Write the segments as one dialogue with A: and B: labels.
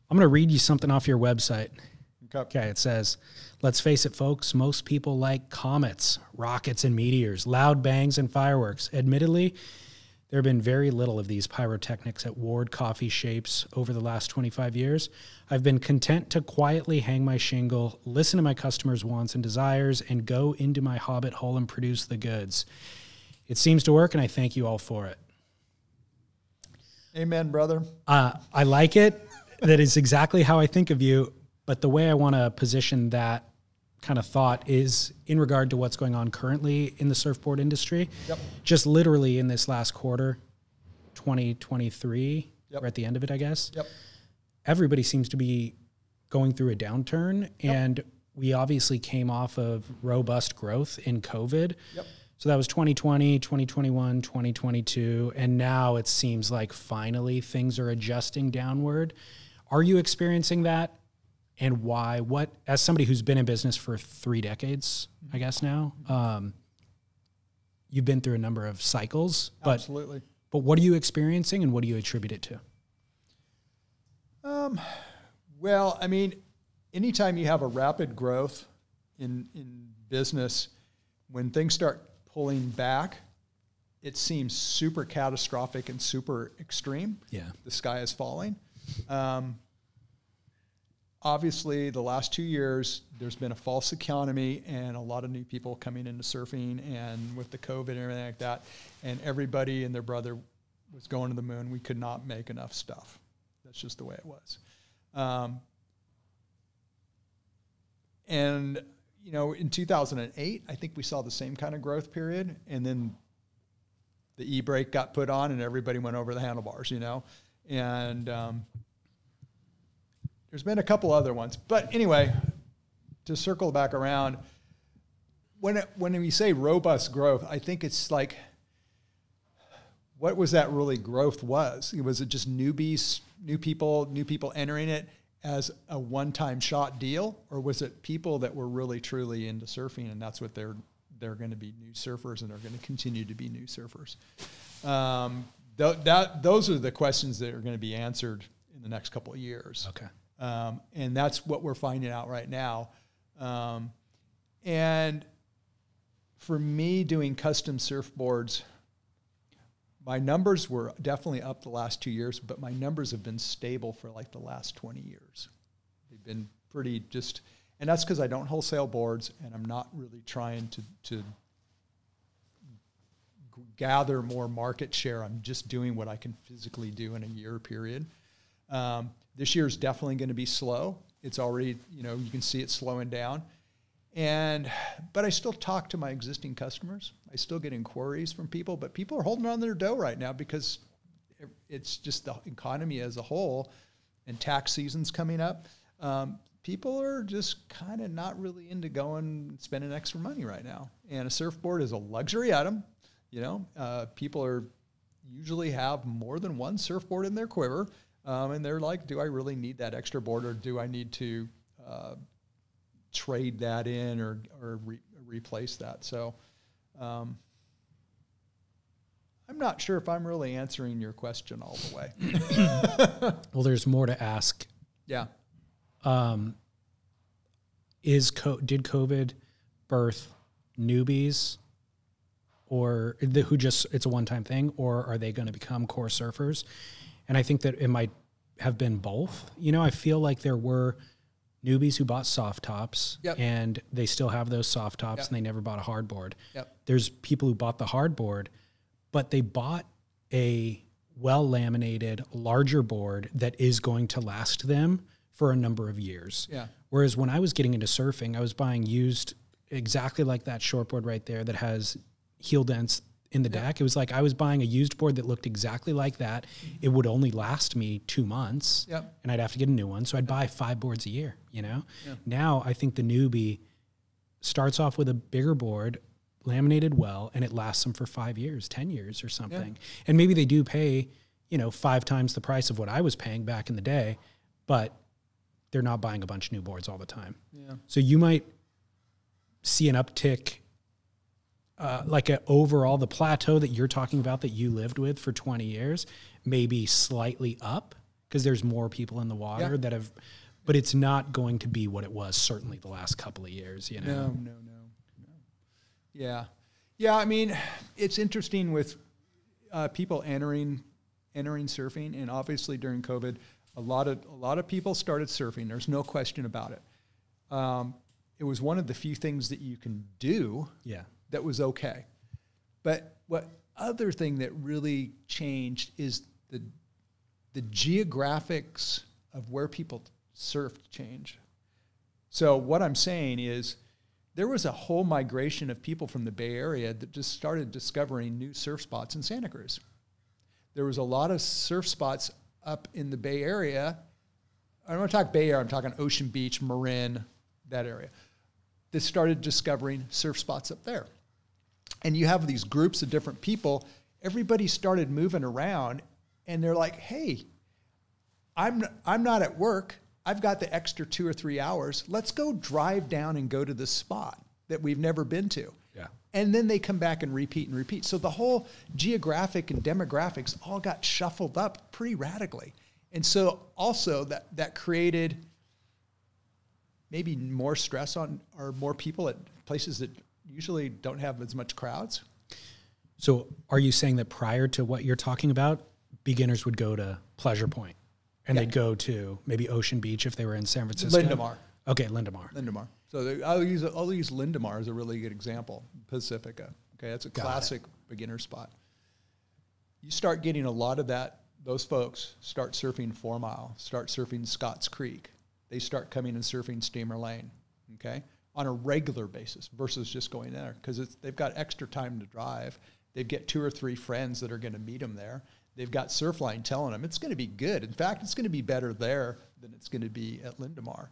A: I'm going to read you something off your website.
B: Okay.
A: It says, let's face it, folks, most people like comets, rockets, and meteors, loud bangs and fireworks. Admittedly, there have been very little of these pyrotechnics at Ward Coffey shapes over the last 25 years. I've been content to quietly hang my shingle, listen to my customers' wants and desires, and go into my hobbit hole and produce the goods. It seems to work, and I thank you all for it.
B: Amen, brother.
A: I like it. That is exactly how I think of you. But the way I want to position that kind of thought is in regard to what's going on currently in the surfboard industry.
B: Yep.
A: Just literally in this last quarter, 2023,
B: yep.
A: we're at the end of it, I guess.
B: Yep.
A: Everybody seems to be going through a downturn,
B: yep.
A: and we obviously came off of robust growth in COVID.
B: Yep.
A: So that was 2020, 2021, 2022, and now it seems like finally things are adjusting downward. Are you experiencing that? And why? What, as somebody who's been in business for 3 decades, I guess now, you've been through a number of cycles.
B: Absolutely.
A: But what are you experiencing, and what do you attribute it to?
B: Well, I mean, anytime you have a rapid growth in business, when things start pulling back, it seems super catastrophic and super extreme.
A: Yeah.
B: The sky is falling. Obviously, the last 2 years, there's been a false economy and a lot of new people coming into surfing, and with the COVID and everything like that, and everybody and their brother was going to the moon. We could not make enough stuff. That's just the way it was. And, you know, in 2008, I think we saw the same kind of growth period, and then the e-brake got put on and everybody went over the handlebars, you know, and there's been a couple other ones. But anyway, to circle back around, when we say robust growth, I think it's like, what was that really growth was? Was it just newbies, new people entering it as a one-time shot deal? Or was it people that were really, truly into surfing, and that's what they're going to be new surfers, and they're going to continue to be new surfers? Those are the questions that are going to be answered in the next couple of years.
A: Okay.
B: And that's what we're finding out right now. And for me, doing custom surfboards, my numbers were definitely up the last 2 years, but my numbers have been stable for like the last 20 years. They've been pretty just, and that's because I don't wholesale boards, and I'm not really trying to gather more market share. I'm just doing what I can physically do in a year period. This year is definitely going to be slow. It's already, you know, you can see it slowing down. But I still talk to my existing customers. I still get inquiries from people, but people are holding on their dough right now because it's just the economy as a whole, and tax season's coming up. People are just kind of not really into going and spending extra money right now. And a surfboard is a luxury item. You know, people usually have more than one surfboard in their quiver. And they're like, do I really need that extra board, or do I need to trade that in or replace that? So I'm not sure if I'm really answering your question all the way.
A: Well, there's more to ask.
B: Yeah.
A: Did COVID birth newbies, or who just, it's a one-time thing, or are they going to become core surfers? And I think that it might have been both. You know, I feel like there were newbies who bought soft tops,
B: yep.
A: and they still have those soft tops,
B: yep.
A: and they never bought a hard board.
B: Yep.
A: There's people who bought the hard board, but they bought a well-laminated, larger board that is going to last them for a number of years.
B: Yeah.
A: Whereas when I was getting into surfing, I was buying used exactly like that shortboard right there that has heel dents in the deck. It was like I was buying a used board that looked exactly like that. It would only last me 2 months, and I'd have to get a new one. So I'd buy 5 boards a year, you know? Yeah. Now I think the newbie starts off with a bigger board, laminated well, and it lasts them for 5 years, 10 years or something. Yeah. And maybe they do pay, 5 times the price of what I was paying back in the day, but they're not buying a bunch of new boards all the time. Yeah. So you might see an uptick, overall, the plateau that you're talking about that you lived with for 20 years, maybe slightly up because there's more people in the water that have, but it's not going to be what it was certainly the last couple of years, you know?
B: No. Yeah. Yeah, I mean, it's interesting with people entering surfing, and obviously during COVID, a lot of people started surfing. There's no question about it. It was one of the few things that you can do that was okay. But what other thing that really changed is the geographics of where people surfed changed. So what I'm saying is there was a whole migration of people from the Bay Area that just started discovering new surf spots in Santa Cruz. There was a lot of surf spots up in the Bay Area. I don't want to talk Bay Area, I'm talking Ocean Beach, Marin, that area. That started discovering surf spots up there. And you have these groups of different people. Everybody started moving around, and they're like, hey, I'm not at work. I've got the extra 2 or 3 hours. Let's go drive down and go to this spot that we've never been to.
A: Yeah.
B: And then they come back and repeat. So the whole geographic and demographics all got shuffled up pretty radically. And so also that created maybe more stress on, or more people at places that usually don't have as much crowds.
A: So are you saying that prior to what you're talking about, beginners would go to Pleasure Point and they'd go to maybe Ocean Beach if they were in San Francisco?
B: Lindemar.
A: Okay, Lindemar.
B: So I'll use Lindemar as a really good example. Pacifica. Okay, that's a classic beginner spot. You start getting a lot of those folks start surfing 4 Mile, start surfing Scotts Creek. They start coming and surfing Steamer Lane, okay, on a regular basis versus just going there because they've got extra time to drive. They get 2 or 3 friends that are going to meet them there. They've got Surfline telling them it's going to be good. In fact, it's going to be better there than it's going to be at Lindemar,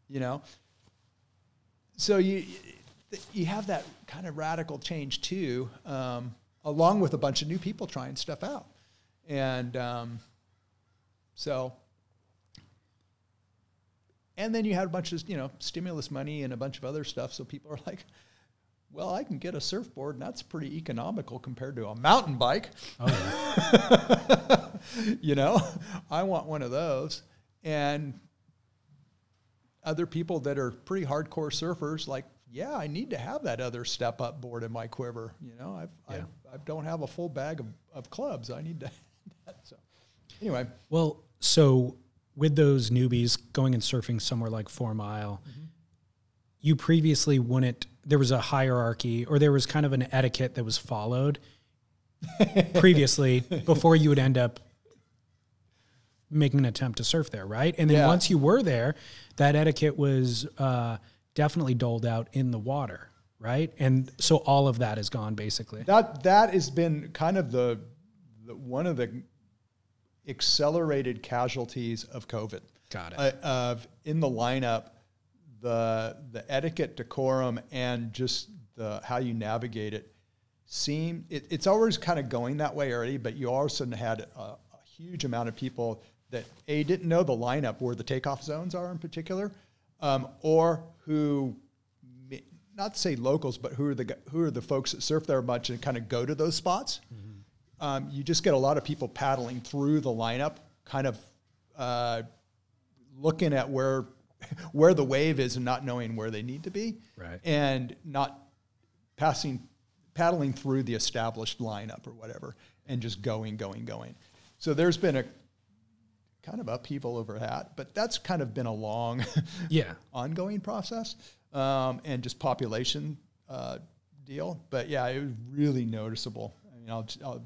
B: you know. So you have that kind of radical change too, along with a bunch of new people trying stuff out. And and then you had a bunch of, stimulus money and a bunch of other stuff. So people are like, well, I can get a surfboard, and that's pretty economical compared to a mountain bike. Oh, yeah. I want one of those. And other people that are pretty hardcore surfers, like, yeah, I need to have that other step-up board in my quiver. I don't have a full bag of clubs. I need to. So, anyway.
A: Well, so with those newbies going and surfing somewhere like 4 Mile, you previously there was a hierarchy, or there was kind of an etiquette that was followed previously before you would end up making an attempt to surf there, right? And then once you were there, that etiquette was definitely doled out in the water, right? And so all of that is gone, basically.
B: That has been kind of the one of the accelerated casualties of COVID.
A: Got it.
B: In the lineup, the etiquette, decorum, and just how you navigate it it's always kind of going that way already, but you all of a sudden had a huge amount of people that didn't know the lineup where the takeoff zones are in particular, or who, not to say locals, but who are the folks that surf there much and kind of go to those spots. Mm-hmm. You just get a lot of people paddling through the lineup, kind of looking at where the wave is and not knowing where they need to be,
A: right,
B: and not paddling through the established lineup or whatever, and just going. So there's been a kind of upheaval over that, but that's kind of been a long, ongoing process, and just population deal. But yeah, it was really noticeable. I mean, I'll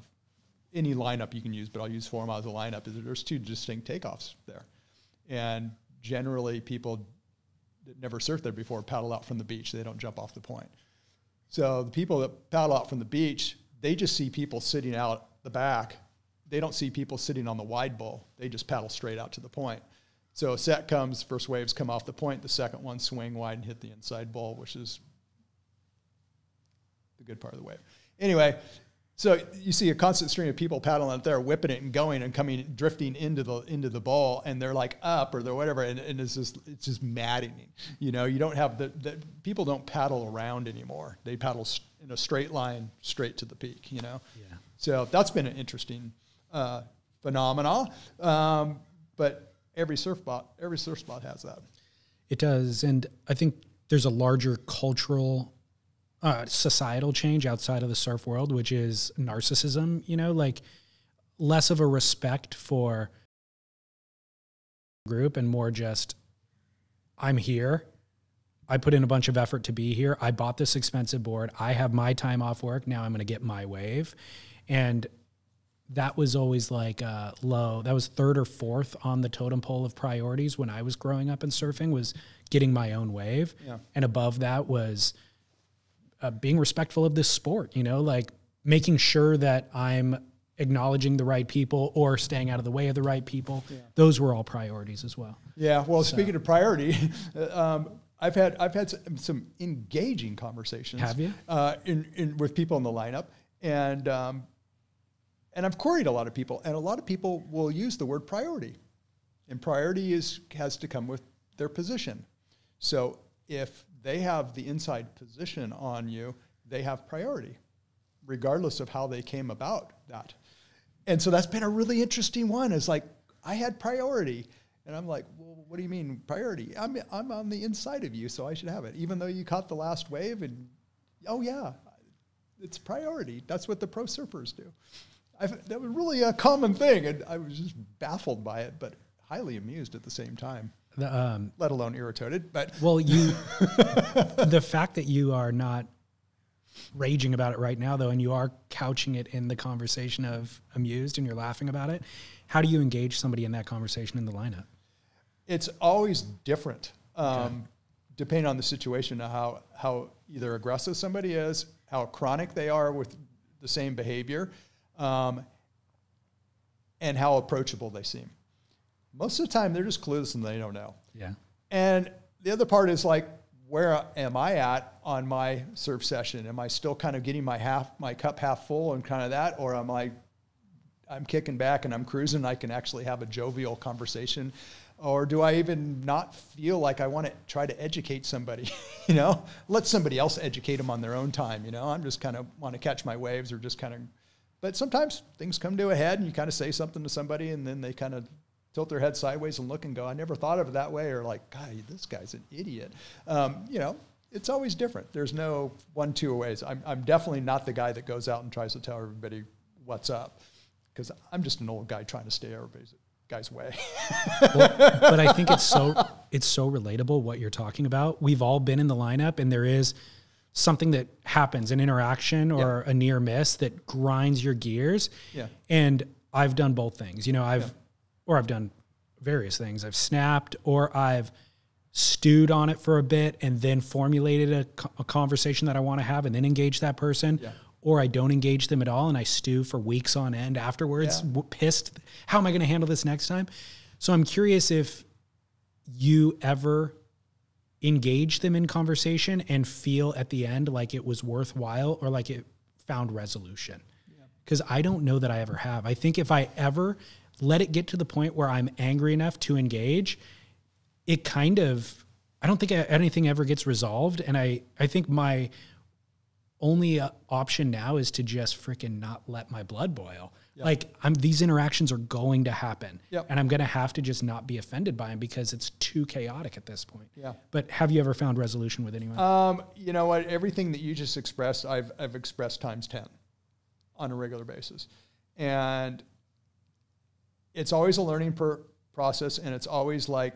B: any lineup you can use, but I'll use 4 Mile as a lineup. There's 2 distinct takeoffs there, and generally people that never surfed there before paddle out from the beach. They don't jump off the point. So the people that paddle out from the beach, they just see people sitting out the back. They don't see people sitting on the wide bowl. They just paddle straight out to the point. So a set comes, first waves come off the point, the second one swing wide and hit the inside bowl, which is the good part of the wave. Anyway, so you see a constant stream of people paddling out there, whipping it and going and coming, drifting into the bowl, and they're like up or they're whatever, and it's just maddening. You don't have the people don't paddle around anymore. They paddle in a straight line straight to the peak. Yeah. So that's been an interesting phenomenon. but every surf spot has that.
A: It does. And I think there's a larger cultural, societal change outside of the surf world, which is narcissism, you know, like less of a respect for group and more just, I'm here. I put in a bunch of effort to be here. I bought this expensive board. I have my time off work. Now I'm going to get my wave. And that was always like low. That was third or fourth on the totem pole of priorities when I was growing up in surfing, was getting my own wave. Yeah. And above that was being respectful of this sport, you know, like making sure that I'm acknowledging the right people or staying out of the way of the right people. Yeah. Those were all priorities as well.
B: Yeah. Well, speaking of priority, I've had some engaging conversations.
A: Have you?
B: With people in the lineup, and I've queried a lot of people, and a lot of people will use the word priority, and priority has to come with their position. So if they have the inside position on you, they have priority, regardless of how they came about that. And so that's been a really interesting one. It's like, I had priority. And I'm like, well, what do you mean priority? I'm on the inside of you, so I should have it. Even though you caught the last wave and, oh yeah, it's priority. That's what the pro surfers do. That was really a common thing. And I was just baffled by it, but highly amused at the same time. Let alone irritated. But
A: well, the fact that you are not raging about it right now, though, and you are couching it in the conversation of amused and you're laughing about it, how do you engage somebody in that conversation in the lineup?
B: It's always different, depending on the situation, how either aggressive somebody is, how chronic they are with the same behavior, and how approachable they seem. Most of the time, they're just clueless and they don't know.
A: Yeah.
B: And the other part is like, where am I at on my surf session? Am I still kind of getting my cup half full and kind of that, or am I'm kicking back and I'm cruising and I can actually have a jovial conversation? Or do I even not feel like I want to try to educate somebody, you know, let somebody else educate them on their own time. You know, I'm just kind of want to catch my waves or just kind of, but sometimes things come to a head and you kind of say something to somebody and then they kind of tilt their head sideways and look and go, I never thought of it that way. Or like, God, this guy's an idiot. You know, it's always different. There's no 1-2 ways. I'm definitely not the guy that goes out and tries to tell everybody what's up, because I'm just an old guy trying to stay everybody's guy's way.
A: Well, but I think it's so relatable what you're talking about. We've all been in the lineup and there is something that happens, an interaction or a near miss that grinds your gears. Yeah. And I've done both things. You know, I've done various things. I've snapped, or I've stewed on it for a bit and then formulated a conversation that I want to have and then engage that person. Yeah. Or I don't engage them at all and I stew for weeks on end afterwards, pissed. How am I going to handle this next time? So I'm curious if you ever engage them in conversation and feel at the end like it was worthwhile or like it found resolution. Because I don't know that I ever have. I think if I ever let it get to the point where I'm angry enough to engage, I don't think anything ever gets resolved. And I think my only option now is to just freaking not let my blood boil. Yep. Like these interactions are going to happen, and I'm going to have to just not be offended by them because it's too chaotic at this point. Yeah. But have you ever found resolution with anyone?
B: You know what? Everything that you just expressed, I've expressed times 10 on a regular basis. And it's always a learning process, and it's always like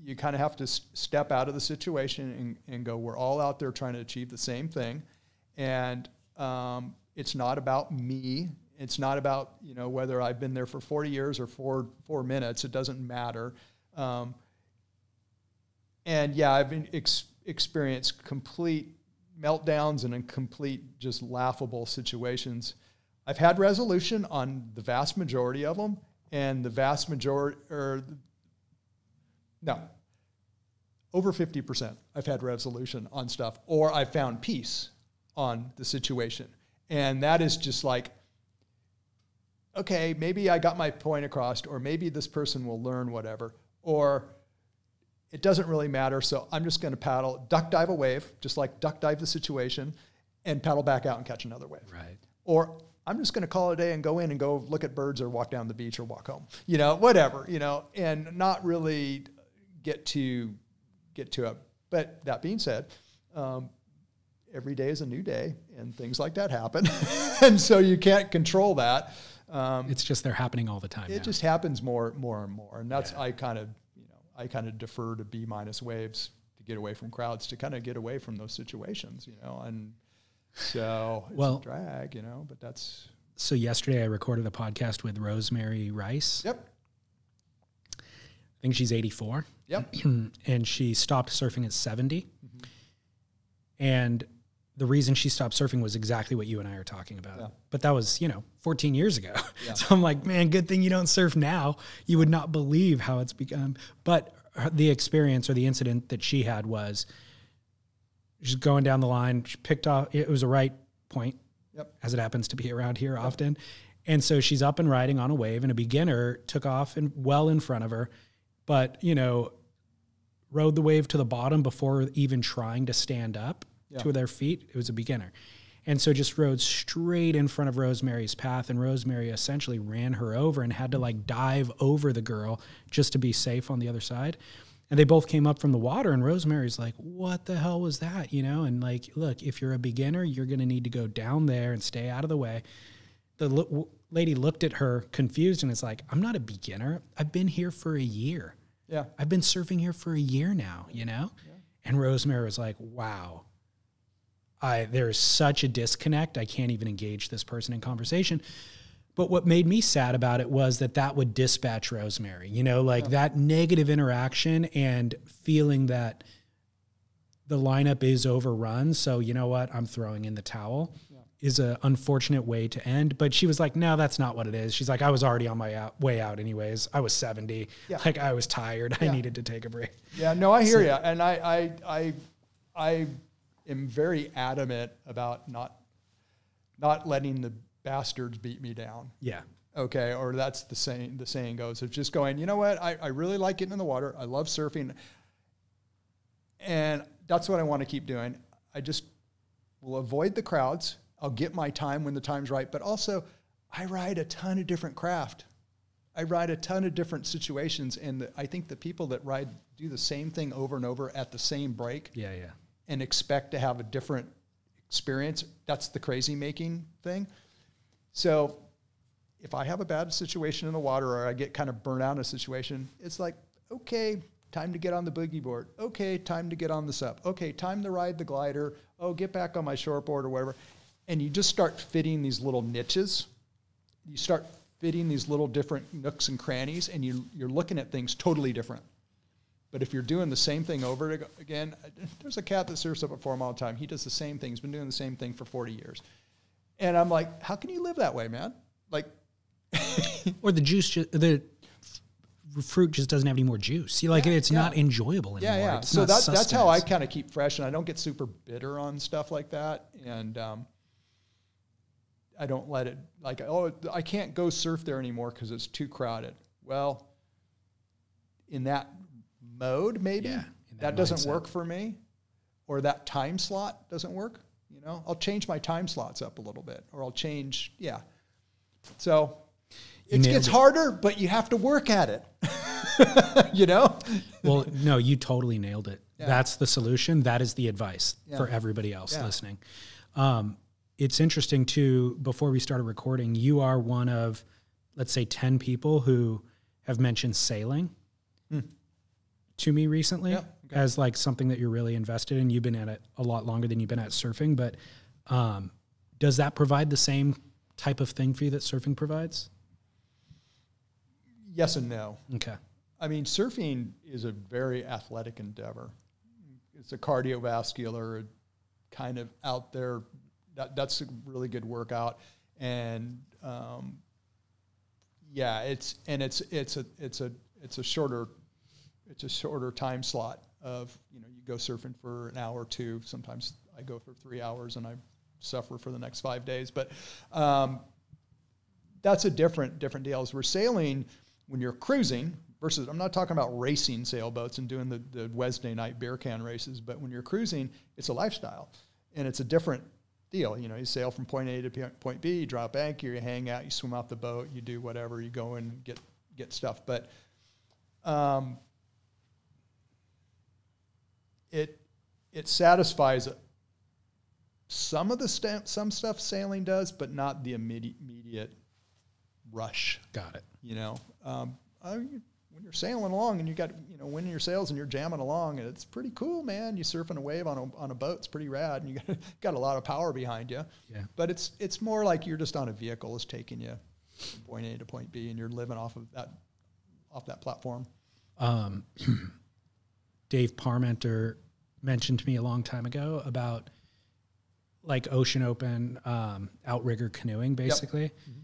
B: you kind of have to step out of the situation and go, we're all out there trying to achieve the same thing. And it's not about me. It's not about, you know, whether I've been there for 40 years or 4 minutes. It doesn't matter. And yeah, I've experienced complete meltdowns and in complete just laughable situations. I've had resolution on the vast majority of them, and the vast majority, over 50%, I've had resolution on stuff, or I found peace on the situation. And that is just like, okay, maybe I got my point across, or maybe this person will learn whatever, or it doesn't really matter. So I'm just going to duck dive a wave, just like duck dive the situation and paddle back out and catch another wave.
A: Right.
B: Or I'm just going to call it a day and go in and go look at birds or walk down the beach or walk home, whatever, and not really get to it. But that being said, every day is a new day and things like that happen. And so you can't control that.
A: It's just they're happening all the time.
B: It just happens more and more. And that's, I kind of defer to B- waves to get away from crowds, to kind of get away from those situations, and so it's a drag, but that's.
A: So yesterday I recorded a podcast with Rosemary Rice.
B: Yep.
A: I think she's 84.
B: Yep.
A: And she stopped surfing at 70. Mm-hmm. And the reason she stopped surfing was exactly what you and I are talking about. Yeah. But that was, 14 years ago. Yeah. So I'm like, man, good thing you don't surf now. You would not believe how it's become. But the experience or the incident that she had was she's going down the line. She picked off, it was a right point, yep, as it happens to be around here, yep, often. And so she's up and riding on a wave, and a beginner took off and well in front of her, but, rode the wave to the bottom before even trying to stand up, yeah, to their feet. It was a beginner. And so just rode straight in front of Rosemary's path, and Rosemary essentially ran her over and had to dive over the girl just to be safe on the other side. And they both came up from the water, and Rosemary's like, what the hell was that? And look, if you're a beginner, you're going to need to go down there and stay out of the way. The lady looked at her confused and is like, I'm not a beginner. I've been here for a year.
B: Yeah.
A: I've been surfing here for a year now, Yeah. And Rosemary was like, wow, there's such a disconnect. I can't even engage this person in conversation. But what made me sad about it was that would dispatch Rosemary, yeah, that negative interaction and feeling that the lineup is overrun. So you know what? I'm throwing in the towel, yeah, is an unfortunate way to end. But she was like, no, that's not what it is. She's like, I was already on my way out anyways. I was 70. Yeah. I was tired. Yeah. I needed to take a break.
B: Yeah, no, I hear you. And I am very adamant about not letting the bastards beat me down.
A: Yeah.
B: Okay. Or that's the saying goes. It's just going, you know what? I really like getting in the water. I love surfing. And that's what I want to keep doing. I just will avoid the crowds. I'll get my time when the time's right. But also, I ride a ton of different craft. I ride a ton of different situations. And I think the people that do the same thing over and over at the same break.
A: Yeah, yeah.
B: And expect to have a different experience. That's the crazy making thing. So if I have a bad situation in the water, or I get kind of burnt out in a situation, it's like, okay, time to get on the boogie board. Okay, time to get on the sup. Okay, time to ride the glider. Oh, get back on my shortboard or whatever. And you just start fitting these little niches. You start fitting these little different nooks and crannies, and you're looking at things totally different. But if you're doing the same thing over again, there's a cat that surfs up at 4 Mile all the time. He does the same thing. He's been doing the same thing for 40 years. And I'm like, how can you live that way, man?
A: Or the fruit just doesn't have any more juice. It's not enjoyable anymore.
B: Yeah, yeah.
A: It's
B: so that's how I kind of keep fresh, and I don't get super bitter on stuff like that. And I don't let it I can't go surf there anymore because it's too crowded. Well, in that mode, maybe that doesn't work for me, or that time slot doesn't work. I'll change my time slots up a little bit, or I'll change. Yeah. So it gets harder, but you have to work at it.
A: Well, no, you totally nailed it. Yeah. That's the solution. That is the advice for everybody else listening. It's interesting too, before we started recording, you are one of, let's say, 10 people who have mentioned sailing to me recently as something that you're really invested in. You've been at it a lot longer than you've been at surfing, but does that provide the same type of thing for you that surfing provides?
B: Yes and no.
A: Okay.
B: I mean, surfing is a very athletic endeavor. It's a cardiovascular kind of out there. That's a really good workout. And it's a shorter time slot of, you go surfing for an hour or two. Sometimes I go for 3 hours and I suffer for the next 5 days. But that's a different deal. As we're sailing, when you're cruising, versus, I'm not talking about racing sailboats and doing the Wednesday night beer can races, but when you're cruising, it's a lifestyle. And it's a different deal. You know, you sail from point A to point B, you drop anchor, you hang out, you swim off the boat, you do whatever, you go and get stuff. But it satisfies some of the some stuff sailing does, but not the immediate rush.
A: Got it.
B: You know, when you're sailing along and you got, you know, winding your sails and you're jamming along, and it's pretty cool, man. You surfing a wave on a boat, it's pretty rad, and you got a lot of power behind you.
A: Yeah. But
B: it's more like you're just on a vehicle that's taking you from point A to point B, and you're living off that platform.
A: Dave Parmenter mentioned to me a long time ago about like ocean open outrigger canoeing, basically. Yep. Mm-hmm.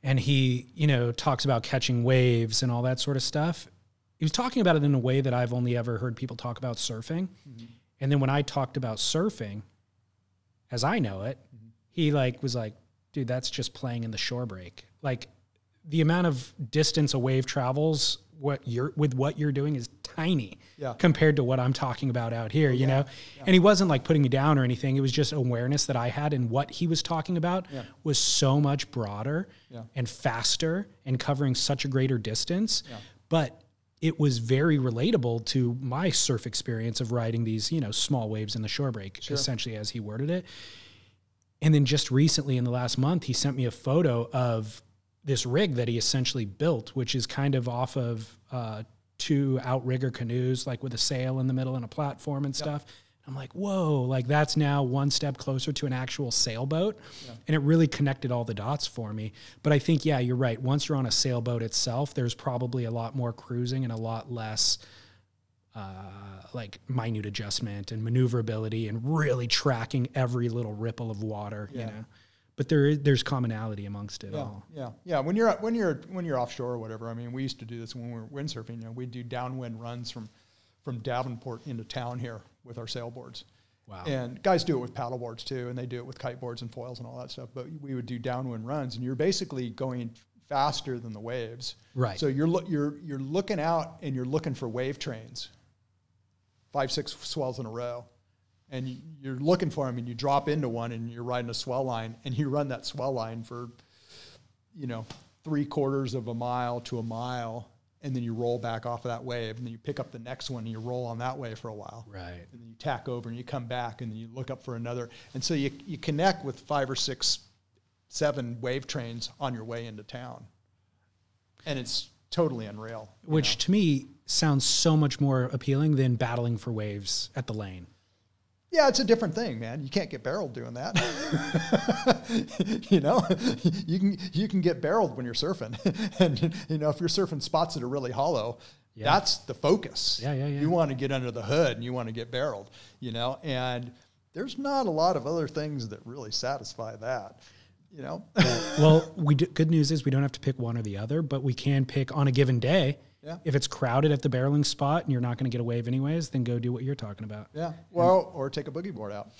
A: And he, you know, talks about catching waves and all that sort of stuff. He was talking about it in a way that I've only ever heard people talk about surfing. Mm-hmm. And then when I talked about surfing, as I know it, mm-hmm. he like was like, dude, that's just playing in the shore break. Like the amount of distance a wave travels, what you're doing is tiny compared to what I'm talking about out here, you know? Yeah. And he wasn't like putting me down or anything. It was just awareness that I had, and what he was talking about was so much broader and faster and covering such a greater distance. Yeah. But it was very relatable to my surf experience of riding these, you know, small waves in the shore break, essentially, as he worded it. And then just recently in the last month, he sent me a photo of this rig that he essentially built, which is kind of off of 2 outrigger canoes, like with a sail in the middle and a platform and stuff. I'm like, whoa, like that's now one step closer to an actual sailboat. Yeah. And it really connected all the dots for me. But I think, yeah, you're right. Once you're on a sailboat itself, there's probably a lot more cruising and a lot less like minute adjustment and maneuverability and really tracking every little ripple of water, you know. But there's commonality amongst it all. Yeah. When
B: you're offshore or whatever, I mean, we used to do this when we were windsurfing. You know, we'd do downwind runs from Davenport into town here with our sailboards. Wow. And guys do it with paddleboards too, and they do it with kiteboards and foils and all that stuff. But we would do downwind runs, and you're basically going faster than the waves. Right. So you're looking out and you're looking for wave trains, 5-6 swells in a row. And you're looking for them, and you drop into one, and you're riding a swell line, and you run that swell line for, you know, 3/4 of a mile to a mile, and then you roll back off of that wave, and then you pick up the next one, and you roll on that wave for a while. Right. And then you tack over, and you come back, and then you look up for another. And so you connect with 5 or 6, 7 wave trains on your way into town. And it's totally unreal.
A: Which to me sounds so much more appealing than battling for waves at the lane.
B: Yeah, it's a different thing, man. You can't get barreled doing that. You know, you can get barreled when you're surfing. And, you know, if you're surfing spots that are really hollow, that's the focus. Yeah. You want to get under the hood and you want to get barreled, you know, and there's not a lot of other things that really satisfy that, you know.
A: Well, good news is we don't have to pick one or the other, but we can pick on a given day. Yeah. If it's crowded at the barreling spot and you're not going to get a wave anyways, then go do what you're talking about.
B: Yeah. Well, or take a boogie board out.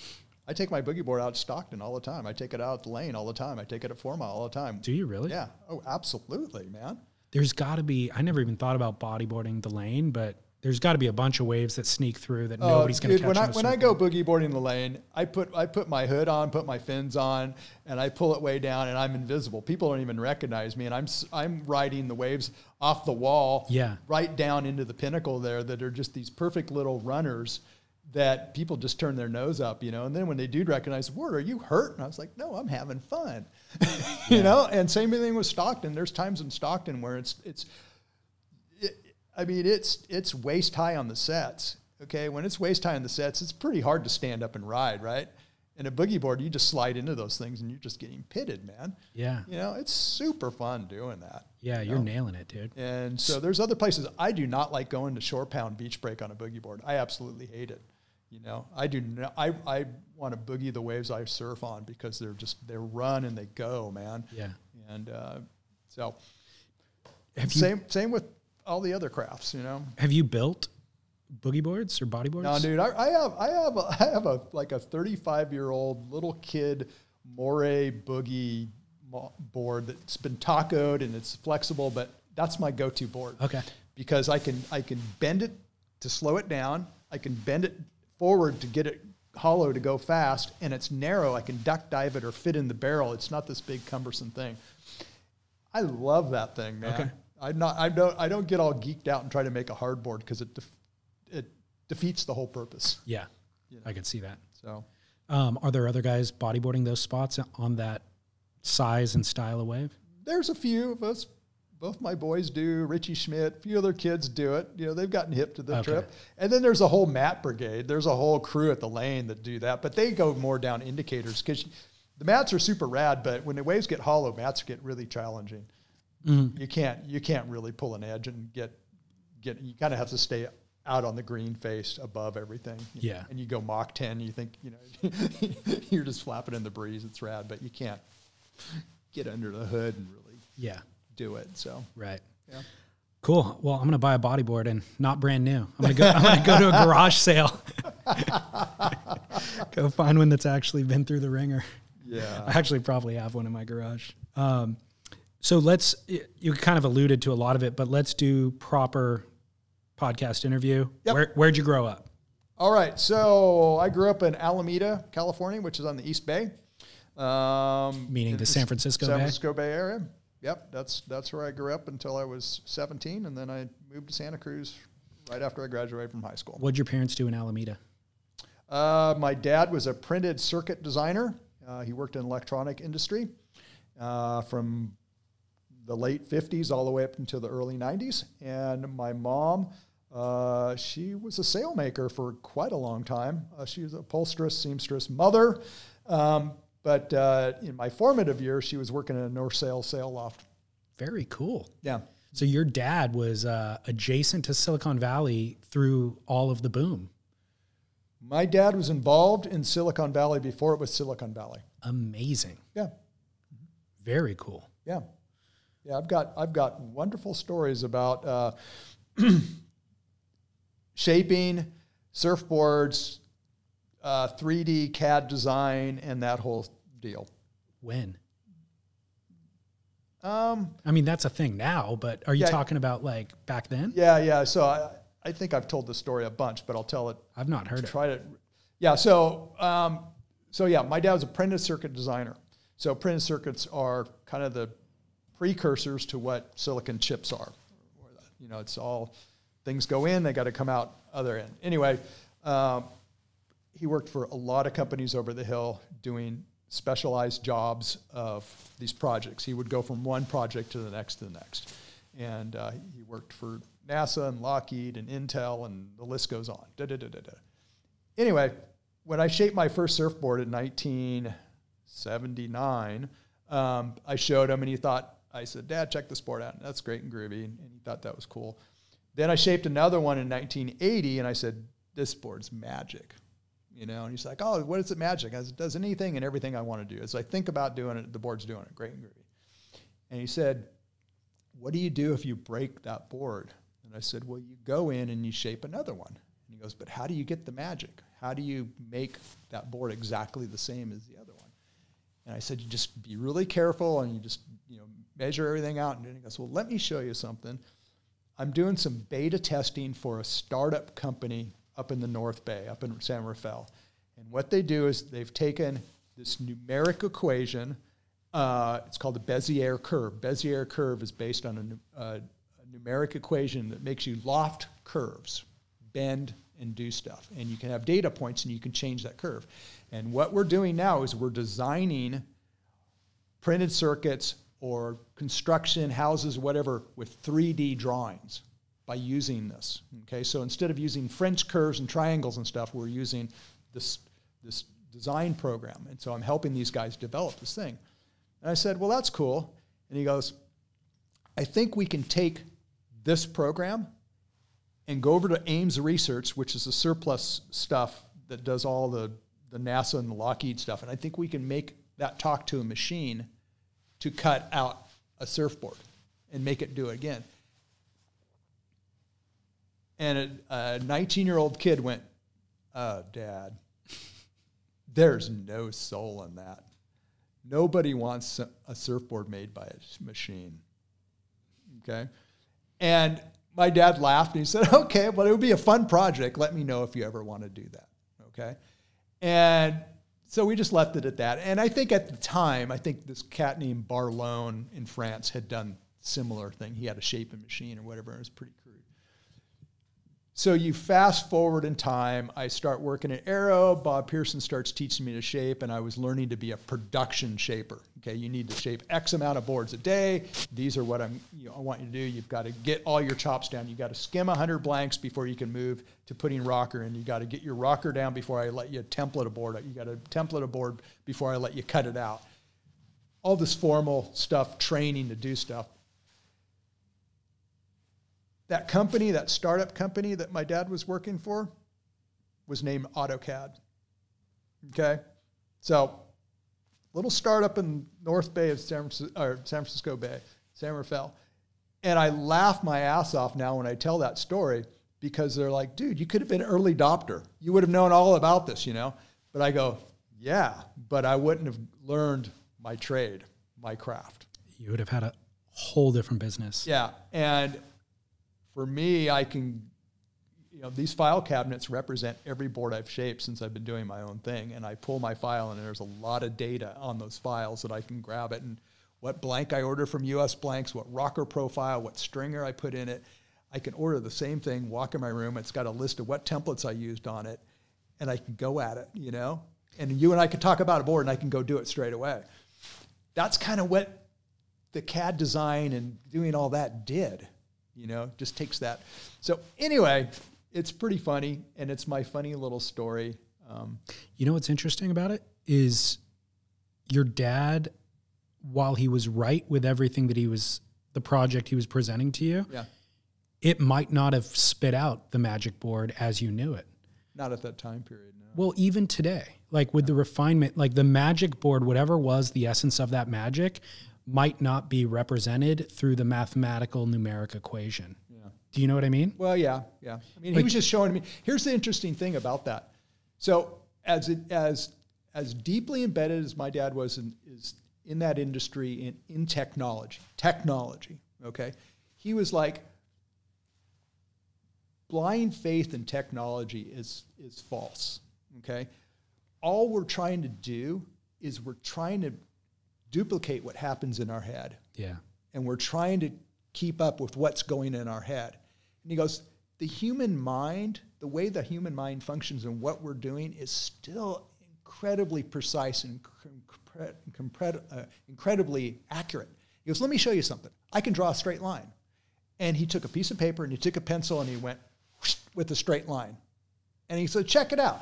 B: I take my boogie board out to Stockton all the time. I take it out at the lane all the time. I take it at 4 Mile all the time.
A: Do you really?
B: Yeah. Oh, absolutely, man.
A: There's got to be, I never even thought about bodyboarding the lane, but there's got to be a bunch of waves that sneak through that nobody's going to catch.
B: When I go boogie boarding the lane, I put my hood on, put my fins on, and I pull it way down, and I'm invisible. People don't even recognize me, and I'm riding the waves off the wall, right down into the pinnacle there, that are just these perfect little runners that people just turn their nose up, you know. And then when they do recognize, Ward, are you hurt? And I was like, no, I'm having fun, you know. And same thing with Stockton. There's times in Stockton where it's waist high on the sets. Okay, when it's waist high on the sets, it's pretty hard to stand up and ride, right? And a boogie board, you just slide into those things and you're just getting pitted, man. Yeah. You know, it's super fun doing that.
A: Yeah, you're nailing it, dude.
B: And so there's other places. I do not like going to shore pound beach break on a boogie board. I absolutely hate it. You know, I do not, I want to boogie the waves I surf on because they run and they go, man. Yeah. And so same with all the other crafts, you know.
A: Have you built boogie boards or bodyboards?
B: No, dude. I have a 35-year-old little kid moray boogie board that's been tacoed and it's flexible, but that's my go-to board. Okay. Because I can bend it to slow it down. I can bend it forward to get it hollow to go fast, and it's narrow. I can duck dive it or fit in the barrel. It's not this big cumbersome thing. I love that thing, man.
A: Okay.
B: I don't get all geeked out and try to make a hardboard because it defeats the whole purpose.
A: Yeah,
B: you know?
A: I could see that.
B: So,
A: are there other guys bodyboarding those spots on that size and style of wave?
B: there's a few of us. Both my boys do. Richie Schmidt, a few other kids do it. You know, they've gotten hip to the trip. And then there's a whole mat brigade. There's a whole crew at the lane that do that, but they go more down indicators because the mats are super rad. But when the waves get hollow, mats get really challenging. Mm-hmm. You can't really pull an edge and get. You kind of have to stay out on the green face above everything.
A: Yeah.
B: Know? And you go Mach 10, you think, you know, you're just flapping in the breeze. It's rad, but you can't get under the hood and really do it. So
A: right.
B: Yeah.
A: Cool. Well, I'm gonna buy a bodyboard and not brand new. I'm gonna go to a garage sale. Go find one that's actually been through the ringer.
B: Yeah.
A: I actually probably have one in my garage. So you kind of alluded to a lot of it, but let's do proper podcast interview.
B: Yep.
A: Where'd you grow up?
B: All right. So I grew up in Alameda, California, which is on the East Bay.
A: Meaning the San Francisco
B: Bay area. Yep. That's where I grew up until I was 17. And then I moved to Santa Cruz right after I graduated from high school.
A: What'd your parents do in Alameda?
B: My dad was a printed circuit designer. He worked in electronic industry from the late 50s all the way up until the early 90s. And my mom, she was a sailmaker for quite a long time. She was a upholsteress, seamstress, mother. But in my formative years, she was working in a North Sail loft.
A: Very cool.
B: Yeah.
A: So your dad was adjacent to Silicon Valley through all of the boom.
B: My dad was involved in Silicon Valley before it was Silicon Valley.
A: Amazing.
B: Yeah.
A: Very cool.
B: Yeah. Yeah, I've got wonderful stories about shaping, surfboards, 3D CAD design, and that whole deal.
A: When? I mean, that's a thing now, but are you talking about like back then?
B: Yeah. So I think I've told this story a bunch, but I'll tell it.
A: I've not heard it.
B: Yeah. So my dad was a printed circuit designer. So printed circuits are kind of the precursors to what silicon chips are. You know, it's all things go in, they got to come out other end. Anyway, he worked for a lot of companies over the hill doing specialized jobs of these projects. He would go from one project to the next to the next. And he worked for NASA and Lockheed and Intel, and the list goes on. Anyway, when I shaped my first surfboard in 1979, I showed him, and I said, Dad, check this board out. That's great and groovy. And he thought that was cool. Then I shaped another one in 1980, and I said, this board's magic. You know, and he's like, oh, what is it magic? I said, it does anything and everything I want to do. As I think about doing it, the board's doing it, great and groovy. And he said, what do you do if you break that board? And I said, well, you go in and you shape another one. And he goes, but how do you get the magic? How do you make that board exactly the same as the other one? And I said, you just be really careful and you just, measure everything out. And then he goes, well, let me show you something. I'm doing some beta testing for a startup company up in the North Bay, up in San Rafael. And what they do is they've taken this numeric equation. It's called the Bezier curve. Bezier curve is based on a numeric equation that makes you loft curves, bend and do stuff. And you can have data points and you can change that curve. And what we're doing now is we're designing printed circuits or construction, houses, whatever, with 3D drawings by using this. Okay, so instead of using French curves and triangles and stuff, we're using this design program. And so I'm helping these guys develop this thing. And I said, well, that's cool. And he goes, I think we can take this program and go over to Ames Research, which is the surplus stuff that does all the NASA and the Lockheed stuff. And I think we can make that talk to a machine to cut out a surfboard and make it do it again. And a 19-year-old kid went, oh, Dad, there's no soul in that. Nobody wants a surfboard made by a machine. Okay? And my dad laughed and he said, okay, but it would be a fun project. Let me know if you ever want to do that. Okay? And so we just left it at that. And I think at the time, I think this cat named Barlone in France had done similar thing. He had a shaping machine or whatever. And it was pretty crude. So you fast forward in time, I start working at Aero. Bob Pearson starts teaching me to shape, and I was learning to be a production shaper. Okay, you need to shape X amount of boards a day. These are what I want you to do. You've got to get all your chops down. You've got to skim 100 blanks before you can move to putting rocker in. You've got to get your rocker down before I let you template a board. You got to template a board before I let you cut it out. All this formal stuff, training to do stuff. That company, that startup company that my dad was working for, was named AutoCAD. Okay? So, little startup in North Bay of San Francisco Bay, San Rafael. And I laugh my ass off now when I tell that story because they're like, dude, you could have been an early adopter. You would have known all about this, you know? But I go, yeah, but I wouldn't have learned my trade, my craft.
A: You would have had a whole different business.
B: Yeah, and for me, I can, these file cabinets represent every board I've shaped since I've been doing my own thing. And I pull my file and there's a lot of data on those files that I can grab it. And what blank I order from US Blanks, what rocker profile, what stringer I put in it. I can order the same thing, walk in my room. It's got a list of what templates I used on it. And I can go at it, And you and I could talk about a board and I can go do it straight away. That's kind of what the CAD design and doing all that did. Just takes that. So anyway, it's pretty funny, and it's my funny little story.
A: What's interesting about it is your dad, while he was right with everything that the project he was presenting to you, it might not have spit out the magic board as you knew it.
B: Not at that time period, no.
A: Well, even today, like with the refinement, like the magic board, whatever was the essence of that magic, might not be represented through the mathematical numeric equation. Yeah. Do you know what I mean?
B: Well, yeah. I mean, he was just showing me. Here's the interesting thing about that. So as deeply embedded as my dad was in that industry, in technology, okay? He was like, blind faith in technology is false, okay? All we're trying to do is we're trying to duplicate what happens in our head.
A: Yeah.
B: And we're trying to keep up with what's going in our head. And he goes, the human mind, the way the human mind functions and what we're doing is still incredibly precise and incredibly accurate. He goes, let me show you something. I can draw a straight line. And he took a piece of paper and he took a pencil and he went whoosh, with a straight line. And he said, check it out.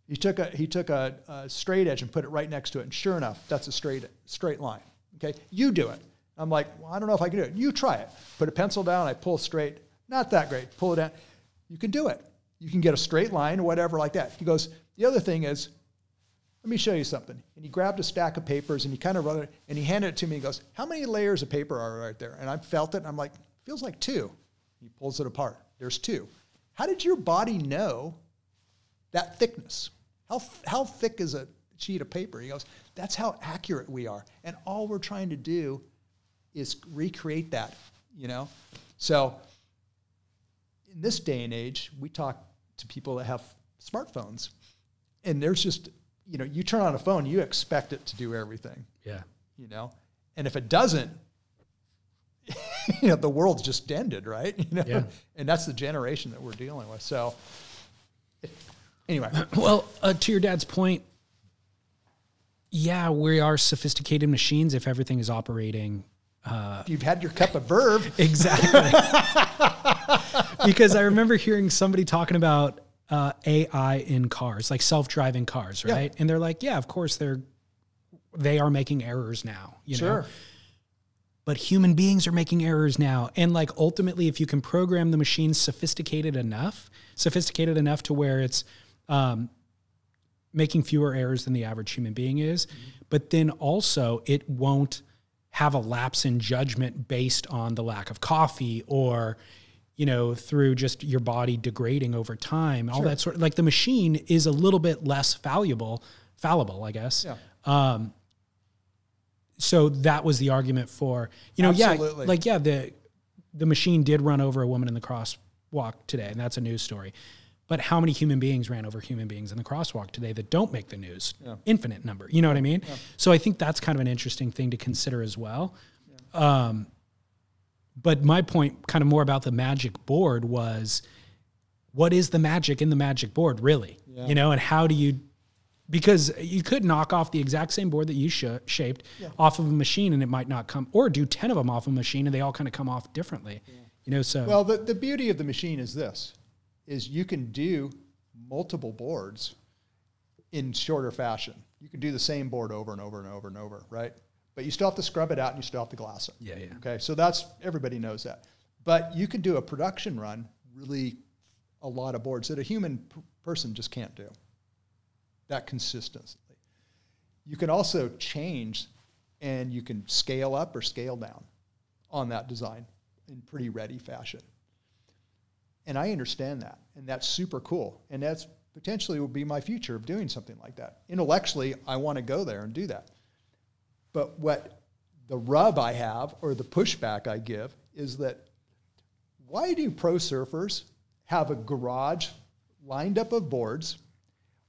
B: He took a straight edge and put it right next to it, and sure enough, that's a straight line. Okay, you do it. I'm like, well, I don't know if I can do it. You try it. Put a pencil down. I pull straight. Not that great. Pull it down. You can do it. You can get a straight line or whatever like that. He goes, the other thing is, let me show you something. And he grabbed a stack of papers and he kind of wrote it and he handed it to me. He goes, how many layers of paper are right there? And I felt it. And I'm like, feels like 2. He pulls it apart. There's 2. How did your body know that thickness? How thick is a sheet of paper? He goes, that's how accurate we are. And all we're trying to do is recreate that, So in this day and age, we talk to people that have smartphones. And there's just, you turn on a phone, you expect it to do everything.
A: Yeah.
B: And if it doesn't, the world's just ended, right?
A: Yeah.
B: And that's the generation that we're dealing with. So anyway.
A: Well, to your dad's point, yeah, we are sophisticated machines if everything is operating.
B: You've had your cup of verve.
A: Exactly. Because I remember hearing somebody talking about AI in cars, like self-driving cars, right? Yeah. And they're like, yeah, of course they are making errors now,
B: Sure.
A: But human beings are making errors now. And like ultimately, if you can program the machine sophisticated enough to where it's making fewer errors than the average human being is, but then also it won't have a lapse in judgment based on the lack of coffee or, through just your body degrading over time, all that sort of, like the machine is a little bit less fallible, I guess.
B: Yeah.
A: So that was the argument for,
B: Absolutely.
A: the machine did run over a woman in the crosswalk today, and that's a news story. But how many human beings ran over human beings in the crosswalk today that don't make the news?
B: Yeah.
A: Infinite number. You know what I mean?
B: Yeah.
A: So I think that's kind of an interesting thing to consider as well. Yeah. But my point kind of more about the magic board was, what is the magic in the magic board really? Yeah. You know, and how do you, because you could knock off the exact same board that you shaped off of a machine and it might not come, or do 10 of them off a machine and they all kind of come off differently. Yeah. You know, so.
B: Well, the beauty of the machine is this, is you can do multiple boards in shorter fashion. You can do the same board over and over and over and over, right? But you still have to scrub it out and you still have to glass it.
A: Yeah, yeah.
B: Okay, so that's, everybody knows that. But you can do a production run, really a lot of boards that a human person just can't do that consistently. You can also change, and you can scale up or scale down on that design in pretty ready fashion. And I understand that, and that's super cool. And that's potentially will be my future of doing something like that. Intellectually, I want to go there and do that. But what the rub I have, or the pushback I give, is that why do pro surfers have a garage lined up of boards?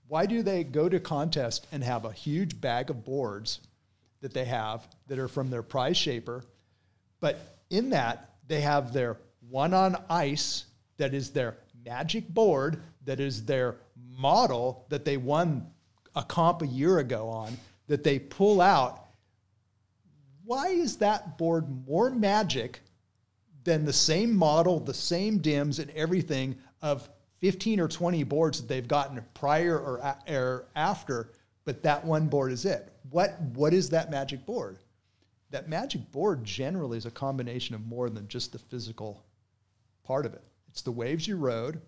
B: Why do they go to contest and have a huge bag of boards that they have that are from their prize shaper? But in that, they have their one on ice that is their magic board, that is their model that they won a comp a year ago on, that they pull out. Why is that board more magic than the same model, the same dims and everything of 15 or 20 boards that they've gotten prior or after, but that one board is it? What is that magic board? That magic board generally is a combination of more than just the physical part of it. It's the waves you rode.